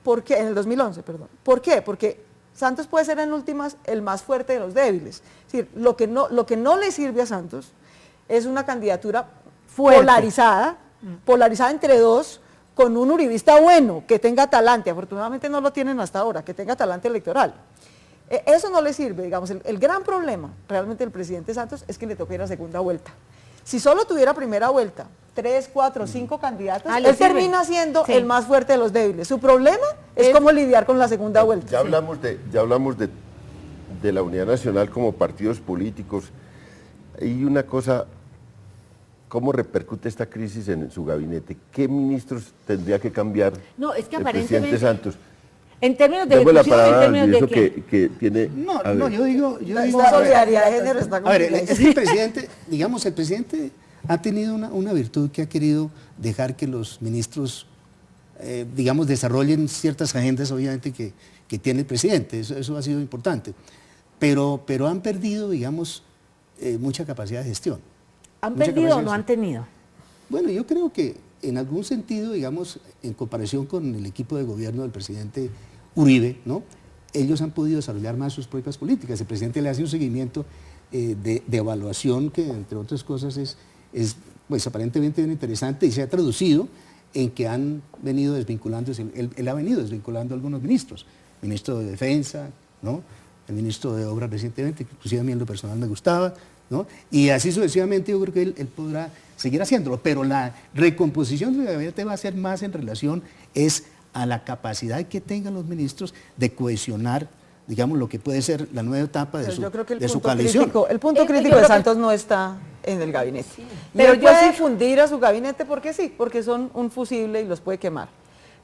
¿Por qué? En el 2011, perdón. ¿Por qué? Porque Santos puede ser en últimas el más fuerte de los débiles. Es decir, lo que no le sirve a Santos es una candidatura polarizada entre dos, con un uribista bueno, que tenga talante. Afortunadamente no lo tienen hasta ahora, que tenga talante electoral. Eso no le sirve, digamos. El gran problema realmente del presidente Santos es que le toca ir a segunda vuelta. Si solo tuviera primera vuelta, 3, 4, 5 candidatos, él termina siendo el más fuerte de los débiles. Su problema es cómo lidiar con la segunda vuelta. Ya hablamos de la unidad nacional como partidos políticos. Hay una cosa, ¿cómo repercute esta crisis en su gabinete? ¿Qué ministros tendría que cambiar el presidente Santos? En términos de ejecución, en términos de que tiene... yo digo... La solidaridad de género está complicada. A ver, es que el presidente, digamos, el presidente ha tenido una virtud que ha querido dejar que los ministros, digamos, desarrollen ciertas agendas, obviamente, que tiene el presidente. Eso ha sido importante. Pero han perdido, digamos, mucha capacidad de gestión. ¿Han perdido o no han tenido? Bueno, yo creo que en algún sentido, digamos, en comparación con el equipo de gobierno del presidente Uribe, ¿no? Ellos han podido desarrollar más sus propias políticas. El presidente le hace un seguimiento de evaluación que, entre otras cosas, es pues, aparentemente bien interesante y se ha traducido en que han venido desvinculándose, él ha venido desvinculando a algunos ministros, ministro de Defensa, ¿no? El ministro de Obras recientemente, que inclusive a mí en lo personal me gustaba, ¿no? Y así sucesivamente yo creo que él podrá seguir haciéndolo, pero la recomposición del gabinete va a ser más en relación a la capacidad que tengan los ministros de cohesionar, digamos, lo que puede ser la nueva etapa de su coalición. El punto crítico de Santos no está en el gabinete. Sí. Pero él puede difundir a su gabinete porque sí, porque son un fusible y los puede quemar.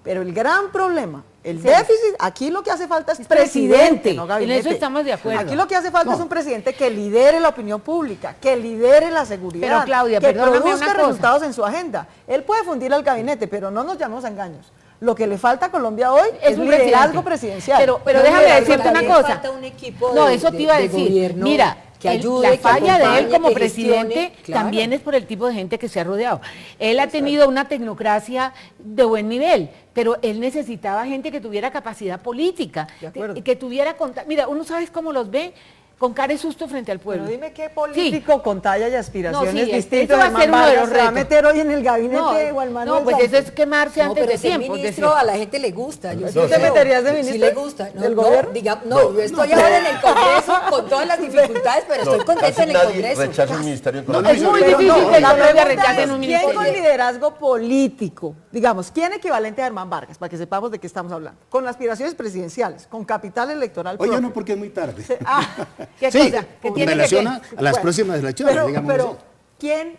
Pero el gran problema, el déficit, aquí lo que hace falta es presidente, no gabinete. En eso estamos de acuerdo. Aquí lo que hace falta es un presidente que lidere la opinión pública, que lidere la seguridad, Pero, Claudia, que perdóname produzca una cosa. resultados en su agenda. Él puede fundir al gabinete, pero no nos llamemos a engaños. Lo que le falta a Colombia hoy es un liderazgo presidencial. Pero déjame decirte una cosa. Falta un equipo No, eso te iba a decir. gobierno Mira, que ayude, la que falla de él acompañe, como que presidente gestione, claro. también es por el tipo de gente que se ha rodeado. Él ha tenido una tecnocracia de buen nivel, pero él necesitaba gente que tuviera capacidad política, que tuviera... Mira, uno sabes cómo los ve, con cara de susto frente al pueblo. Pero dime qué político con talla y aspiraciones No, sí, distintos eso va a ser uno de los se va a retos. meter hoy en el gabinete No, de Juan Manuel no, pues Santos. eso es quemarse antes pero de ser tiempo. ministro a la gente le gusta. Yo ¿Tú te meterías de Sí ministro le gusta. del gobierno? Yo estoy ahora en el Congreso con todas las dificultades, pero estoy contenta en el Congreso. rechaza un ministerio en No, Colombia. es muy difícil que La Colombia pregunta rechace es, un ¿quién con ministerio? liderazgo político, digamos, quién equivalente a Germán Vargas, para que sepamos de qué estamos hablando, con aspiraciones presidenciales, con capital electoral Oye, propio? no, porque es muy tarde. ¿Qué Sí, cosa? ¿Qué en tiene que relación ver? a las próximas elecciones, pero, digamos pero,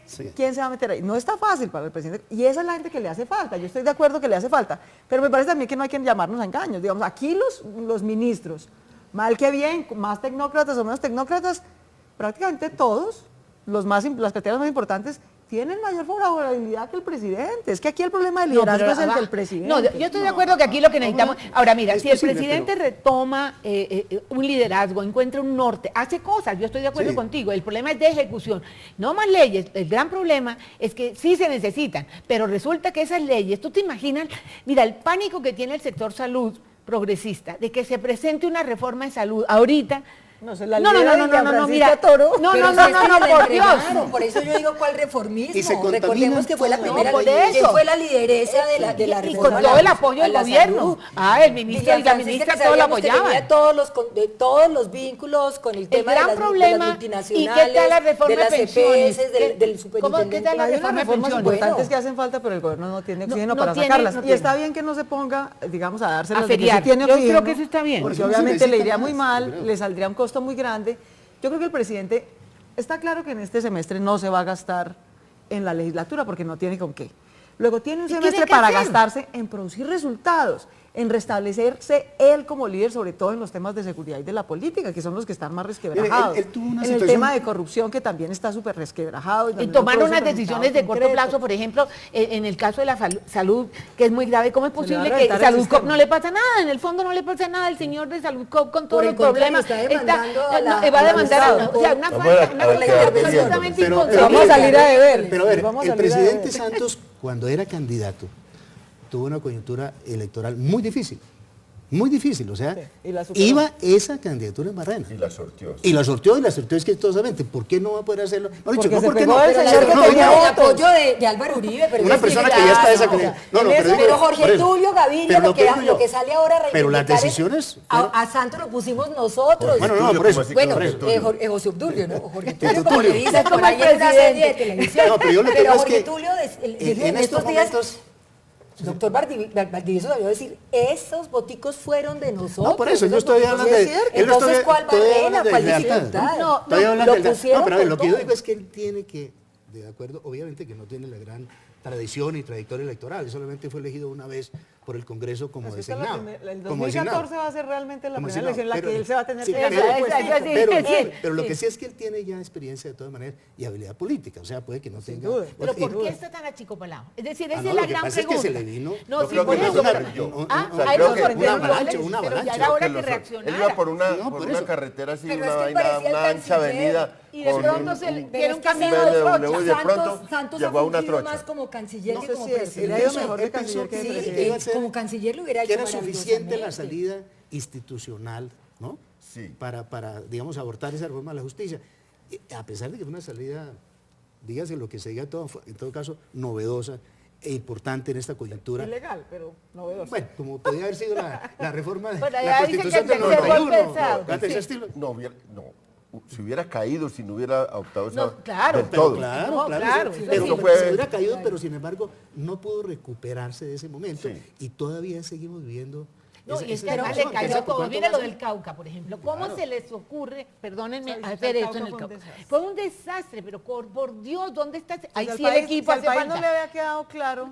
así. ¿quién se va a meter ahí? No está fácil para el presidente, y esa es la gente que le hace falta, yo estoy de acuerdo que le hace falta, pero me parece también que no hay que llamarnos a engaños, digamos, aquí los ministros, mal que bien, más tecnócratas o menos tecnócratas, prácticamente todos, las categorías más importantes, tienen mayor favorabilidad que el presidente. Es que aquí el problema del liderazgo es el del presidente. No, yo estoy de acuerdo que aquí lo que necesitamos... Ahora mira, si el posible, presidente retoma un liderazgo, encuentra un norte, hace cosas, yo estoy de acuerdo contigo, el problema es de ejecución, no más leyes. El gran problema es que sí se necesitan, pero resulta que esas leyes, tú te imaginas, mira, el pánico que tiene el sector salud progresista, de que se presente una reforma en salud ahorita. No, mira, Toro. no, por por Dios. Por eso yo digo, ¿cuál reformismo? Y se contaminan Recordemos que fue la todo. primera, No, por que eso. fue la lideresa de la Y reforma. con todo el apoyo a del la gobierno. salud. El ministro y la ministra que todo lo sabíamos que tenía apoyaban. todos los vínculos con el tema de gran las problema, multinacionales, ¿y qué tal la reforma de las de pensiones? EPS, del ¿Qué superintendente. tal la Hay reforma unas de reformas pensiones? importantes que hacen falta, pero el gobierno no tiene oxígeno no para tiene, sacarlas. no Y tiene. está bien que no se ponga, digamos, a dárselas A de que sí feriar. tiene Yo oxígeno, creo que eso está bien. porque Porque no se obviamente le necesita iría más, muy yo mal, creo. le saldría un costo muy grande. Yo creo que el presidente, está claro que en este semestre no se va a gastar en la legislatura porque no tiene con qué. Luego tiene un ¿Y semestre tiene que para hacer? gastarse en producir resultados, en restablecerse él como líder, sobre todo en los temas de seguridad y de la política, que son los que están más resquebrajados. Él tuvo una en el situación- tema de corrupción, que también está súper resquebrajado. y donde En no tomar produce unas resultados decisiones de corto concretos. plazo, por ejemplo, en el caso de la salud, que es muy grave, ¿cómo es le va a posible que reventar el Salud sistema. Cop no le pasa nada? En el fondo no le pasa nada al señor de Salud Cop con todos Por los el contrario, problemas. está demandando a la- va a a la demandar a Estado. o sea, una Vamos falta, a una la cosa quedar absolutamente Pero inconcebible. vamos a salir a deber. Pero a ver, Vamos a el salir a presidente ver. Santos, cuando era candidato, tuvo una coyuntura electoral muy difícil. Muy difícil, o sea, y la superó. iba esa candidatura en Barrena. Y la sorteó. Y la sorteó exitosamente. ¿Por qué no va a poder hacerlo? Mejor dicho, Porque no, se ¿por qué pegó no? el Pero señor que no, tenía no, El apoyo de Álvaro Uribe, pero una es persona que claro, ya está desacreditada. No, en eso- pero Pero por Jorge eso. Tulio Gaviria, Pero lo que, digo yo, lo que sale ahora a pero las reivindicar es- decisiones a Santos lo pusimos nosotros. Bueno, no, por eso. Bueno, por eso. José Obdulio, ¿no? Jorge Tulio. Tulio, como le dicen por ahí en una serie de televisión. No, pero yo lo que digo es Jorge que Tulio en estos días, momentos... doctor Valdivieso debió decir, esos boticos fueron de nosotros. No, por eso, yo esos estoy boticos hablando de... es cierto. yo no Entonces, estoy- ¿cuál estoy Barrena? hablando de ¿Cuál lealtad, dificultad? ¿no? Estoy hablando lo de lealtad. pusieron No, pero a ver, con lo que yo todo. digo es que él tiene que, de acuerdo, obviamente que no tiene la gran tradición y trayectoria electoral, solamente fue elegido una vez por el Congreso como Así está designado. el como 2014 va a ser realmente la Como primera elección en la pero- que él se va a tener sí, que pero- ganar el pero- puestito. pero lo que sí es que él tiene ya experiencia de todas maneras y habilidad política, o sea, puede que no tenga... duda. Pero y- ¿por qué está tan achicopalado? Es decir, esa no, es lo la que gran pasa es pregunta. que se le vino... No, Yo sí, creo por que no eso. se sorprendió. Un- Ah, un- a él creo lo que sorprendió, una avalancha, pero una ya avalancha. era hora Él que iba reaccionara. por una, No, por por una eso. carretera así, Pero una es que vaina, parecía el una ancha canciller. avenida. Y de con pronto se le un- quiere un Pero es que camino de BMW trocha. y de pronto Santos llegó a una fungido trocha. más como canciller No que sé como si le presidente. ha ido mejor de Él pensó canciller que de que presidente. iba a ser- como canciller lo hubiera que hecho era suficiente la maravillosamente. salida institucional, ¿no? Sí. Para, digamos, abortar esa reforma a la justicia. A pesar de que fue una salida, dígase lo que se diga, en todo caso, novedosa e importante en esta coyuntura. Ilegal, pero novedoso. Bueno, como podía haber sido la reforma de Bueno, la ya dicen Constitución que del el tercer golpe 91, de Estado, ¿no? De ese sí. estilo. No, si hubiera caído, si no hubiera adoptado esa No, claro, del Pero todo. claro, No, claro, claro, sí, eso pero sí. como Fue- se hubiera caído, pero sin embargo no pudo recuperarse de ese momento Sí. y todavía seguimos viviendo No, y es que además le cayó todo. Mira lo del Cauca, por ejemplo. ¿Cómo se les ocurre, perdónenme, hacer eso en el Cauca? Fue un desastre, pero por Dios, ¿dónde está? Ahí sí el equipo hace falta. No le había quedado claro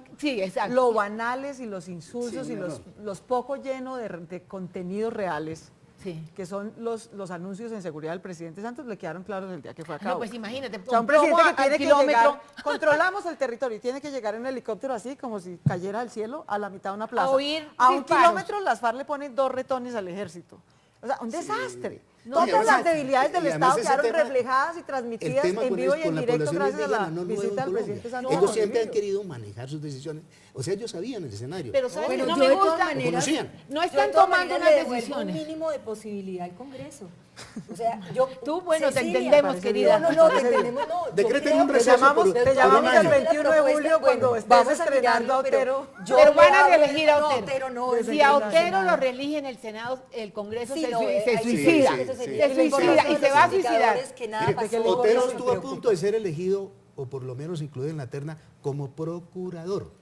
lo banales y los insultos y los poco llenos de contenidos reales. Sí. Que son los anuncios en seguridad del presidente Santos, le quedaron claros el día que fue a cabo. No, pues imagínate, o sea, un presidente que tiene que llegar, controlamos el territorio y tiene que llegar en un helicóptero así, como si cayera del cielo a la mitad de una plaza. A 1 kilómetro las FARC le ponen 2 retones al ejército. O sea, un desastre. No, todas las debilidades del Estado quedaron reflejadas y transmitidas en vivo y en directo gracias a la visita del presidente Santos. Ellos siempre han querido manejar sus decisiones. O sea, ellos sabían el escenario. Pero ¿sabes que no me gusta? No están tomando unas decisiones. Un mínimo de posibilidad al Congreso. O sea, tú, bueno, te entendemos, querida. No, te entendemos, no. Decreten un receso. Te llamamos el 21 de julio cuando estés estrenando a Otero. Pero van a reelegir a Otero. Si a Otero lo reelige en el Senado, el Congreso se suicida. Se suicida y se va a suicidar. Otero estuvo a punto de ser elegido, o por lo menos incluido en la terna, como procurador.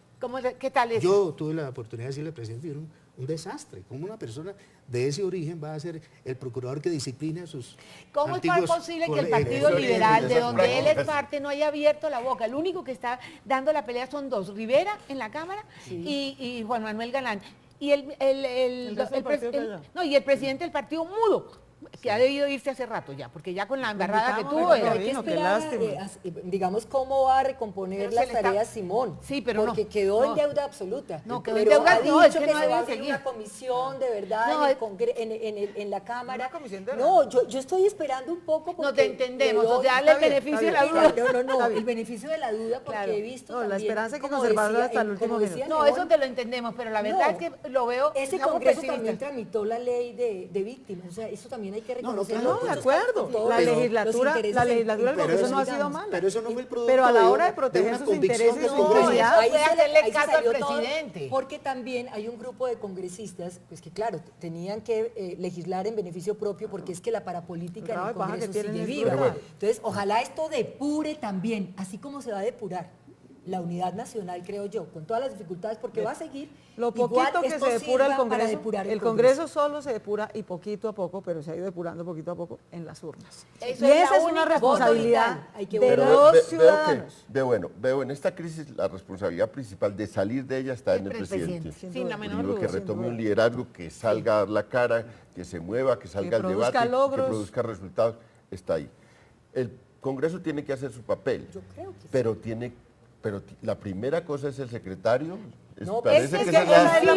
¿Qué tal eso? Yo tuve la oportunidad de decirle al presidente, un desastre. ¿Cómo una persona de ese origen va a ser el procurador que disciplina a sus ¿Cómo es posible que el Partido Liberal, de donde él es parte, no haya abierto la boca? El único que está dando la pelea son dos, Rivera en la Cámara y Juan Manuel Galán. Y el presidente del partido mudo, que ha debido irse hace rato ya, porque ya con la embarrada que tuvo... Hay que esperar, digamos, cómo va a recomponer las tareas Simón. Sí, pero porque quedó en deuda absoluta. No, quedó en deuda, no, es que no se va a hacer una comisión de verdad en la Cámara. No, yo estoy esperando un poco porque... No te entendemos, o sea, darle el beneficio de la duda. No, el beneficio de la duda porque he visto también... la esperanza hay que conservarla hasta el último minuto. No, eso te lo entendemos, pero la verdad es que lo veo... Ese Congreso también tramitó la ley de víctimas, o sea, eso también hay que reconocerlo. No, de acuerdo. La legislatura del Congreso no ha sido mala. Pero eso no fue el producto. Pero a la hora de proteger sus intereses, ahí hacerle caso al presidente. Porque también hay un grupo de congresistas, pues que claro, tenían que legislar en beneficio propio porque es que la parapolítica en el Congreso sigue viva. Entonces, ojalá esto depure también, así como se va a depurar la unidad nacional, creo yo, con todas las dificultades, porque va a seguir. Lo poquito que se depura el Congreso solo se depura y poquito a poco, pero se ha ido depurando poquito a poco en las urnas. Y esa es una responsabilidad de los ciudadanos. Veo en esta crisis la responsabilidad principal de salir de ella está en el presidente. Sin la menor duda. Que retome un liderazgo, que salga a dar la cara, que se mueva, que salga al debate, que produzca resultados, está ahí. El Congreso tiene que hacer su papel, yo creo que pero la primera cosa es el secretario. No, parece que esa es la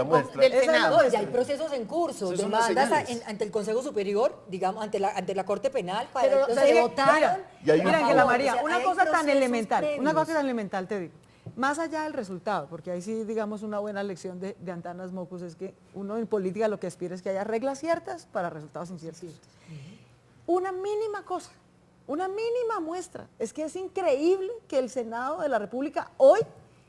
muestra del Senado. Ya hay procesos en curso, demandas ante el Consejo Superior, digamos, ante la Corte Penal, pero se votaron. Mira, Ángela María, una cosa tan elemental te digo. Más allá del resultado, porque ahí sí, digamos, una buena lección de Antanas Mocus es que uno en política lo que aspira es que haya reglas ciertas para resultados inciertos. Una mínima cosa. Una mínima muestra. Es que es increíble que el Senado de la República hoy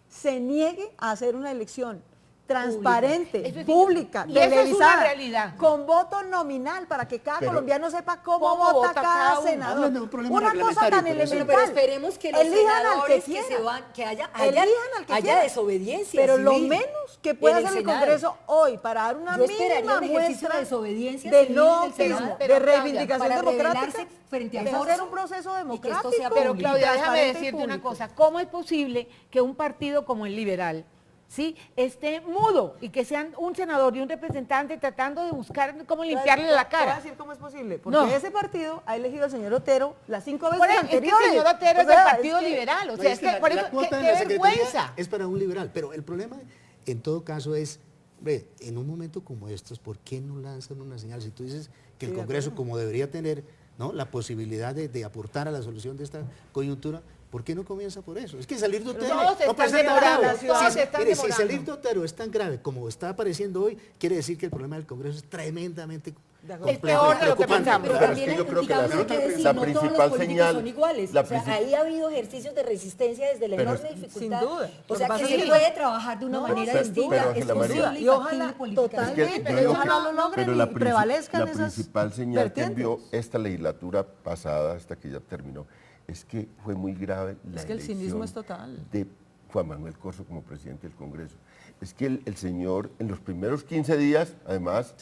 se niegue a hacer una elección transparente, pública, televisada, con voto nominal para que cada colombiano sepa cómo vota cada senador. Una cosa tan elemental. Pero esperemos que los senadores que haya desobediencia pero civil, lo menos que pueda hacer el Congreso hoy para dar una mínima muestra de desobediencia de lobbyismo, de reivindicación democrática, frente a es hacer un proceso democrático. Pero Claudia, déjame decirte una cosa. ¿Cómo es posible que un partido como el Liberal esté mudo y que sean un senador y un representante tratando de buscar cómo limpiarle la cara? Te voy a decir cómo es posible, porque ese partido ha elegido al señor Otero las 5 veces anteriores. El señor Otero es del Partido Liberal, o sea, es que por eso, qué vergüenza. Es para un liberal, pero el problema en todo caso es, en un momento como estos, ¿por qué no lanzan una señal? Si tú dices que el Congreso, como debería tener la posibilidad de aportar a la solución de esta coyuntura, ¿por qué no comienza por eso? Es que salir de Otero si salir de Otero es tan grave como está apareciendo hoy, quiere decir que el problema del Congreso es tremendamente es peor de lo que pensamos. Pero también yo creo que la principal señal son iguales. O sea, ahí ha habido ejercicios de resistencia desde la enorme dificultad. Sin duda. O sea, que se puede trabajar de una manera distinta. Es posible y ojalá totalmente, ojalá lo logren y prevalezcan esas. La principal señal que envió esta legislatura pasada, hasta que ya terminó, es que fue muy grave la elección. Es que el cinismo es total. De Juan Manuel Corso como presidente del Congreso. Es que el señor en los primeros 15 días, además...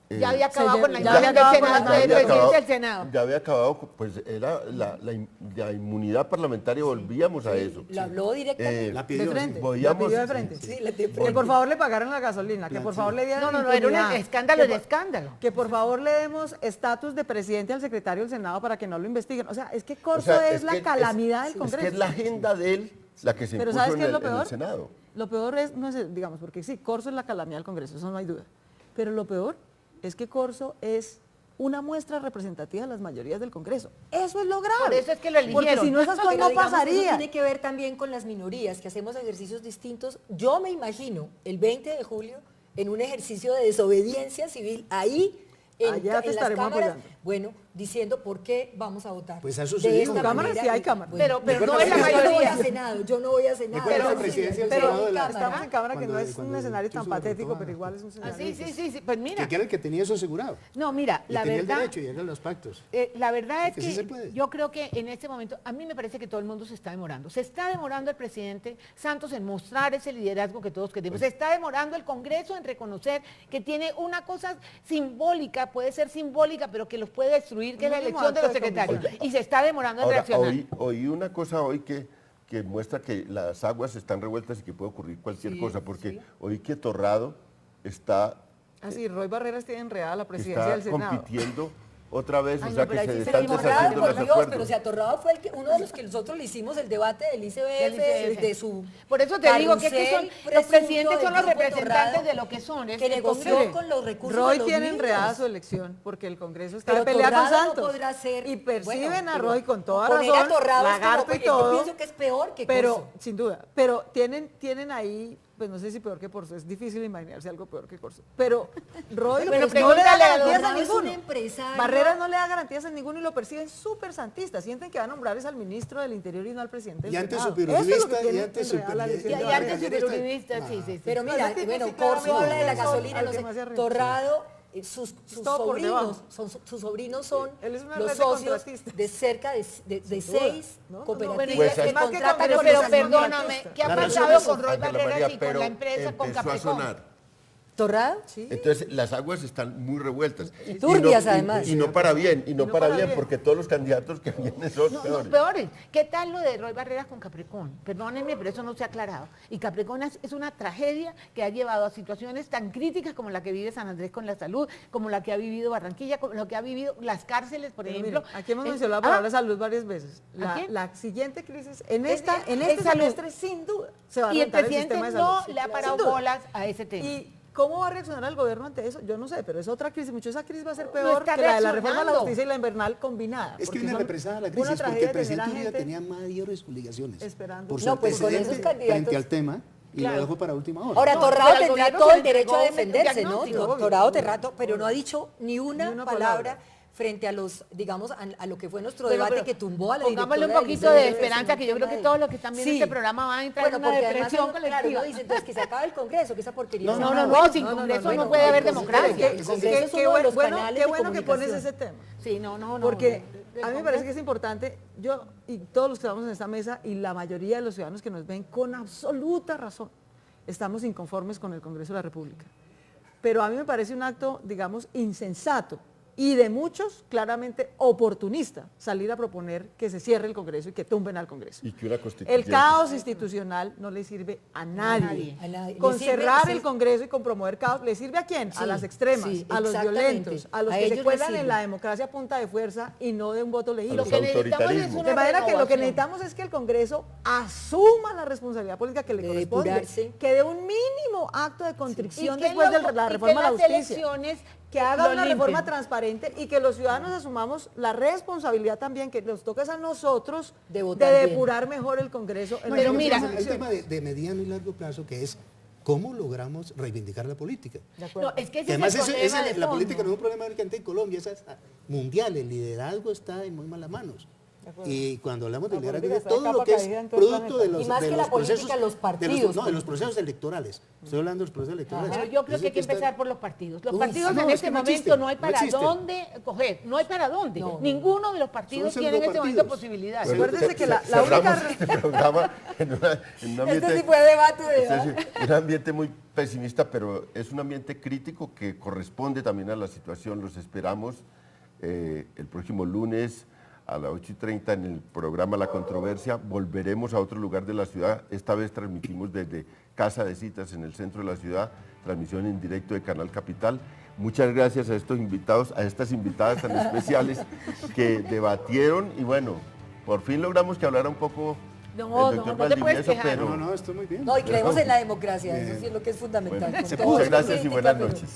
ya había acabado con la inmunidad del presidente del Senado. Ya había acabado, pues era la inmunidad parlamentaria, volvíamos a eso. Lo habló directamente. La pidió de frente. La pidió de frente. Sí, de frente. Que por favor le pagaran la gasolina, que por favor le dieran No, era un escándalo de escándalo. Que por favor le demos estatus de presidente al secretario del Senado para que no lo investiguen. O sea, es que Corso es la calamidad del Congreso. Es que es la agenda de él la que se Pero impuso ¿sabes qué es lo en peor? el Senado. Lo peor es, no es, digamos, porque sí, Corso es la calamidad del Congreso, eso no hay duda. Pero lo peor es que Corso es una muestra representativa de las mayorías del Congreso. Eso es lo grave. Por eso es que lo eligieron. Porque si no esas cosas Pero no digamos, pasarían. eso tiene que ver también con las minorías, que hacemos ejercicios distintos. Yo me imagino el 20 de julio en un ejercicio de desobediencia civil, ahí Allá te en las estaremos cámaras, apoyando. bueno, diciendo por qué vamos a votar. Pues ha De sucedido. esta En cámaras manera, sí hay y- cámaras. bueno, Pero no Recuerda es la que yo no voy mayoría. a Senado, yo no voy a Senado. Recuerda la Pero presidencia del Pero Senado de la... estamos en cámara que no es un cuando escenario tan hizo la patético, reforma. pero igual es un escenario. Sí, pues mira. Que era el que tenía eso asegurado. No, mira, Y la tenía verdad... el derecho y eran los pactos. La verdad es Que sí se que puede. yo creo que en este momento, a mí me parece que todo el mundo se está demorando. Se está demorando el presidente Santos en mostrar ese liderazgo que todos queremos. Se está demorando el Congreso en reconocer que tiene una cosa simbólica, puede ser simbólica, pero que los puede destruir, que es la Mínimo elección de acto los de secretarios. convicción. Y se está demorando en Ahora, reaccionar. oí una cosa hoy que muestra que las aguas están revueltas y que puede ocurrir cualquier cosa, porque oí que Torrado está, Así, Roy Barreras tiene enredada la que presidencia está del Senado. compitiendo otra vez, Ay, o sea, no, pero que se ahí sí están se deshaciendo por los Dios, acuerdos. pero si Atorrado fue uno de los que nosotros le hicimos el debate del ICBF, de su Por eso te digo que, es que son, carrusel los presidentes presunto son los del grupo representantes Torrado, de lo que son. que negoció Congreso. con los recursos Roy de los tiene niños. enredada su elección porque el Congreso está Pero de pelea con Torrado no Santos. podrá ser- y perciben bueno, a pero Roy con toda poner a razón, Torrado es lagarto como- y yo todo. pienso que es peor que pero, Corso. sin duda, pero tienen ahí, pues no sé si peor que Corso, es difícil imaginarse algo peor que Corso. Pero Roy Bueno, pues, no le da pregúntale a garantías a Torrado, es un ninguno. empresario. Barreras no le da garantías a ninguno y lo perciben súper santistas. Sienten que va a nombrar es al ministro del Interior y no al presidente del Y antes Senado. superuribista, Eso es lo que y tiene antes enredada la elección de Y Barreras. antes superuribista, sí. Pero No, mira, ese tipo bueno, sí Corso claramente habla de la es gasolina, al no que sé, más se arriba. Torrado, sus Todo por debajo. sobrinos son Él es una los red de socios contratistas. de cerca de duda, 6 ¿no? cooperativas Pues, que es más que contratan Pero con perdóname, ¿qué ha La razón pasado es- con Roy Ángela Barreras María, y con pero la empresa, con empezó a Capricorn? sonar. ¿Torrado? Sí. Entonces las aguas están muy revueltas. turbias, no, además. Y no para bien, porque todos los candidatos que vienen son No, peores. peores. ¿Qué tal lo de Roy Barreras con Capricorn? Perdónenme, pero eso no se ha aclarado. Y Capricorn es una tragedia que ha llevado a situaciones tan críticas como la que vive San Andrés con la salud, como la que ha vivido Barranquilla, como lo que ha vivido las cárceles, por Pero ejemplo. miren, aquí hemos mencionado la palabra salud varias veces. ¿A quién? La siguiente crisis, en Es este salud. semestre, sin duda, se va a Y el reventar presidente sistema de no salud. le ha parado Sin duda. bolas a ese tema. ¿Y cómo va a reaccionar el gobierno ante eso? Yo no sé, pero es otra crisis. Mucho esa crisis va a ser No peor está que la de la reforma a la reaccionando. justicia y la invernal combinada. Es que porque una son represada la una crisis porque tragedia el presidente tener a Uribe gente tenía mayores obligaciones esperando. por su No, pues, con esos antecedente candidatos- frente al tema y Claro. lo dejó para última hora. Ahora, No, Torrado pero al tendrá gobierno todo se el le derecho a entregó un defenderse, ¿no? diagnóstico, Torrado Terrato, pero no ha dicho ni una una palabra palabra. frente a los, digamos, a lo que fue nuestro Pero- debate pero que tumbó a la pongámosle un directora poquito del de ICBF, esperanza, que yo creo que todos los que están viendo este programa van a entrar en una porque además, depresión claro, colectiva. uno dice, entonces que se acabe el Congreso, que esa porquería. No, sin Congreso no puede haber democracia. El Congreso es uno de los canales Qué de bueno que pones comunicación. ese tema. Sí, no. Porque del a mí me Congreso. parece que es importante, yo y todos los que estamos en esta mesa y la mayoría de los ciudadanos que nos ven con absoluta razón, estamos inconformes con el Congreso de la República. Pero a mí me parece un acto, digamos, insensato y de muchos claramente oportunista salir a proponer que se cierre el Congreso y que tumben al Congreso. Y que una constitución. El caos institucional no le sirve a nadie. A nadie. Con Le sirve, cerrar sí. el Congreso y con promover caos, ¿le sirve a quién? A Sí, las extremas, sí, a los exactamente. violentos, a los A que se ellos cuelan les en sirve. la democracia a punta de fuerza y no de un voto A leído. los que necesitamos es autoritarismos. una De manera que lo que renovación. necesitamos es que el Congreso asuma la responsabilidad política que le De corresponde, depurarse. que dé un mínimo acto de contrición Y que después de lo- la y que reforma a la las justicia. elecciones Que haga lo una limpien. reforma transparente y que los ciudadanos asumamos la responsabilidad también que nos toca es a nosotros De votar bien. depurar mejor el Congreso. en Pero las mira, próximas hay un elecciones. tema de mediano y largo plazo que es cómo logramos reivindicar la política. De acuerdo. No, es que ese Que además es el problema de la fondo. política no es un problema únicamente en Colombia, es mundial, el liderazgo está en muy malas manos. Y cuando hablamos de liderazgo, política es todo está lo que es capa caída en todo el producto de planeta. los, Y más de que los la política, procesos, los partidos. de los procesos electorales. Estoy hablando de los procesos electorales. Pero yo creo Eso que hay que está- empezar por los partidos. Los Uf, partidos no, en es este que no momento existe, no hay no para existe. dónde coger, no hay para dónde. Ninguno de los partidos Son tiene en este momento pseudopartidos. posibilidades. Acuérdese que la Cerramos única... este programa en un ambiente... Este sí fue debate de Un ambiente muy pesimista, pero es un ambiente crítico que corresponde también a la situación. Los esperamos el próximo lunes a las 8:30 en el programa La Controversia. Volveremos a otro lugar de la ciudad. Esta vez transmitimos desde Casa de Citas en el centro de la ciudad, transmisión en directo de Canal Capital. Muchas gracias a estos invitados, a estas invitadas tan especiales que debatieron y bueno, por fin logramos que hablara un poco No, el doctor no te puedes Valdivieso, quejar. pero... No, estoy muy bien. No, y creemos en la democracia, eso sí es lo que es fundamental. Bueno, con toda muchas esta gracias y crítica, buenas pero- noches.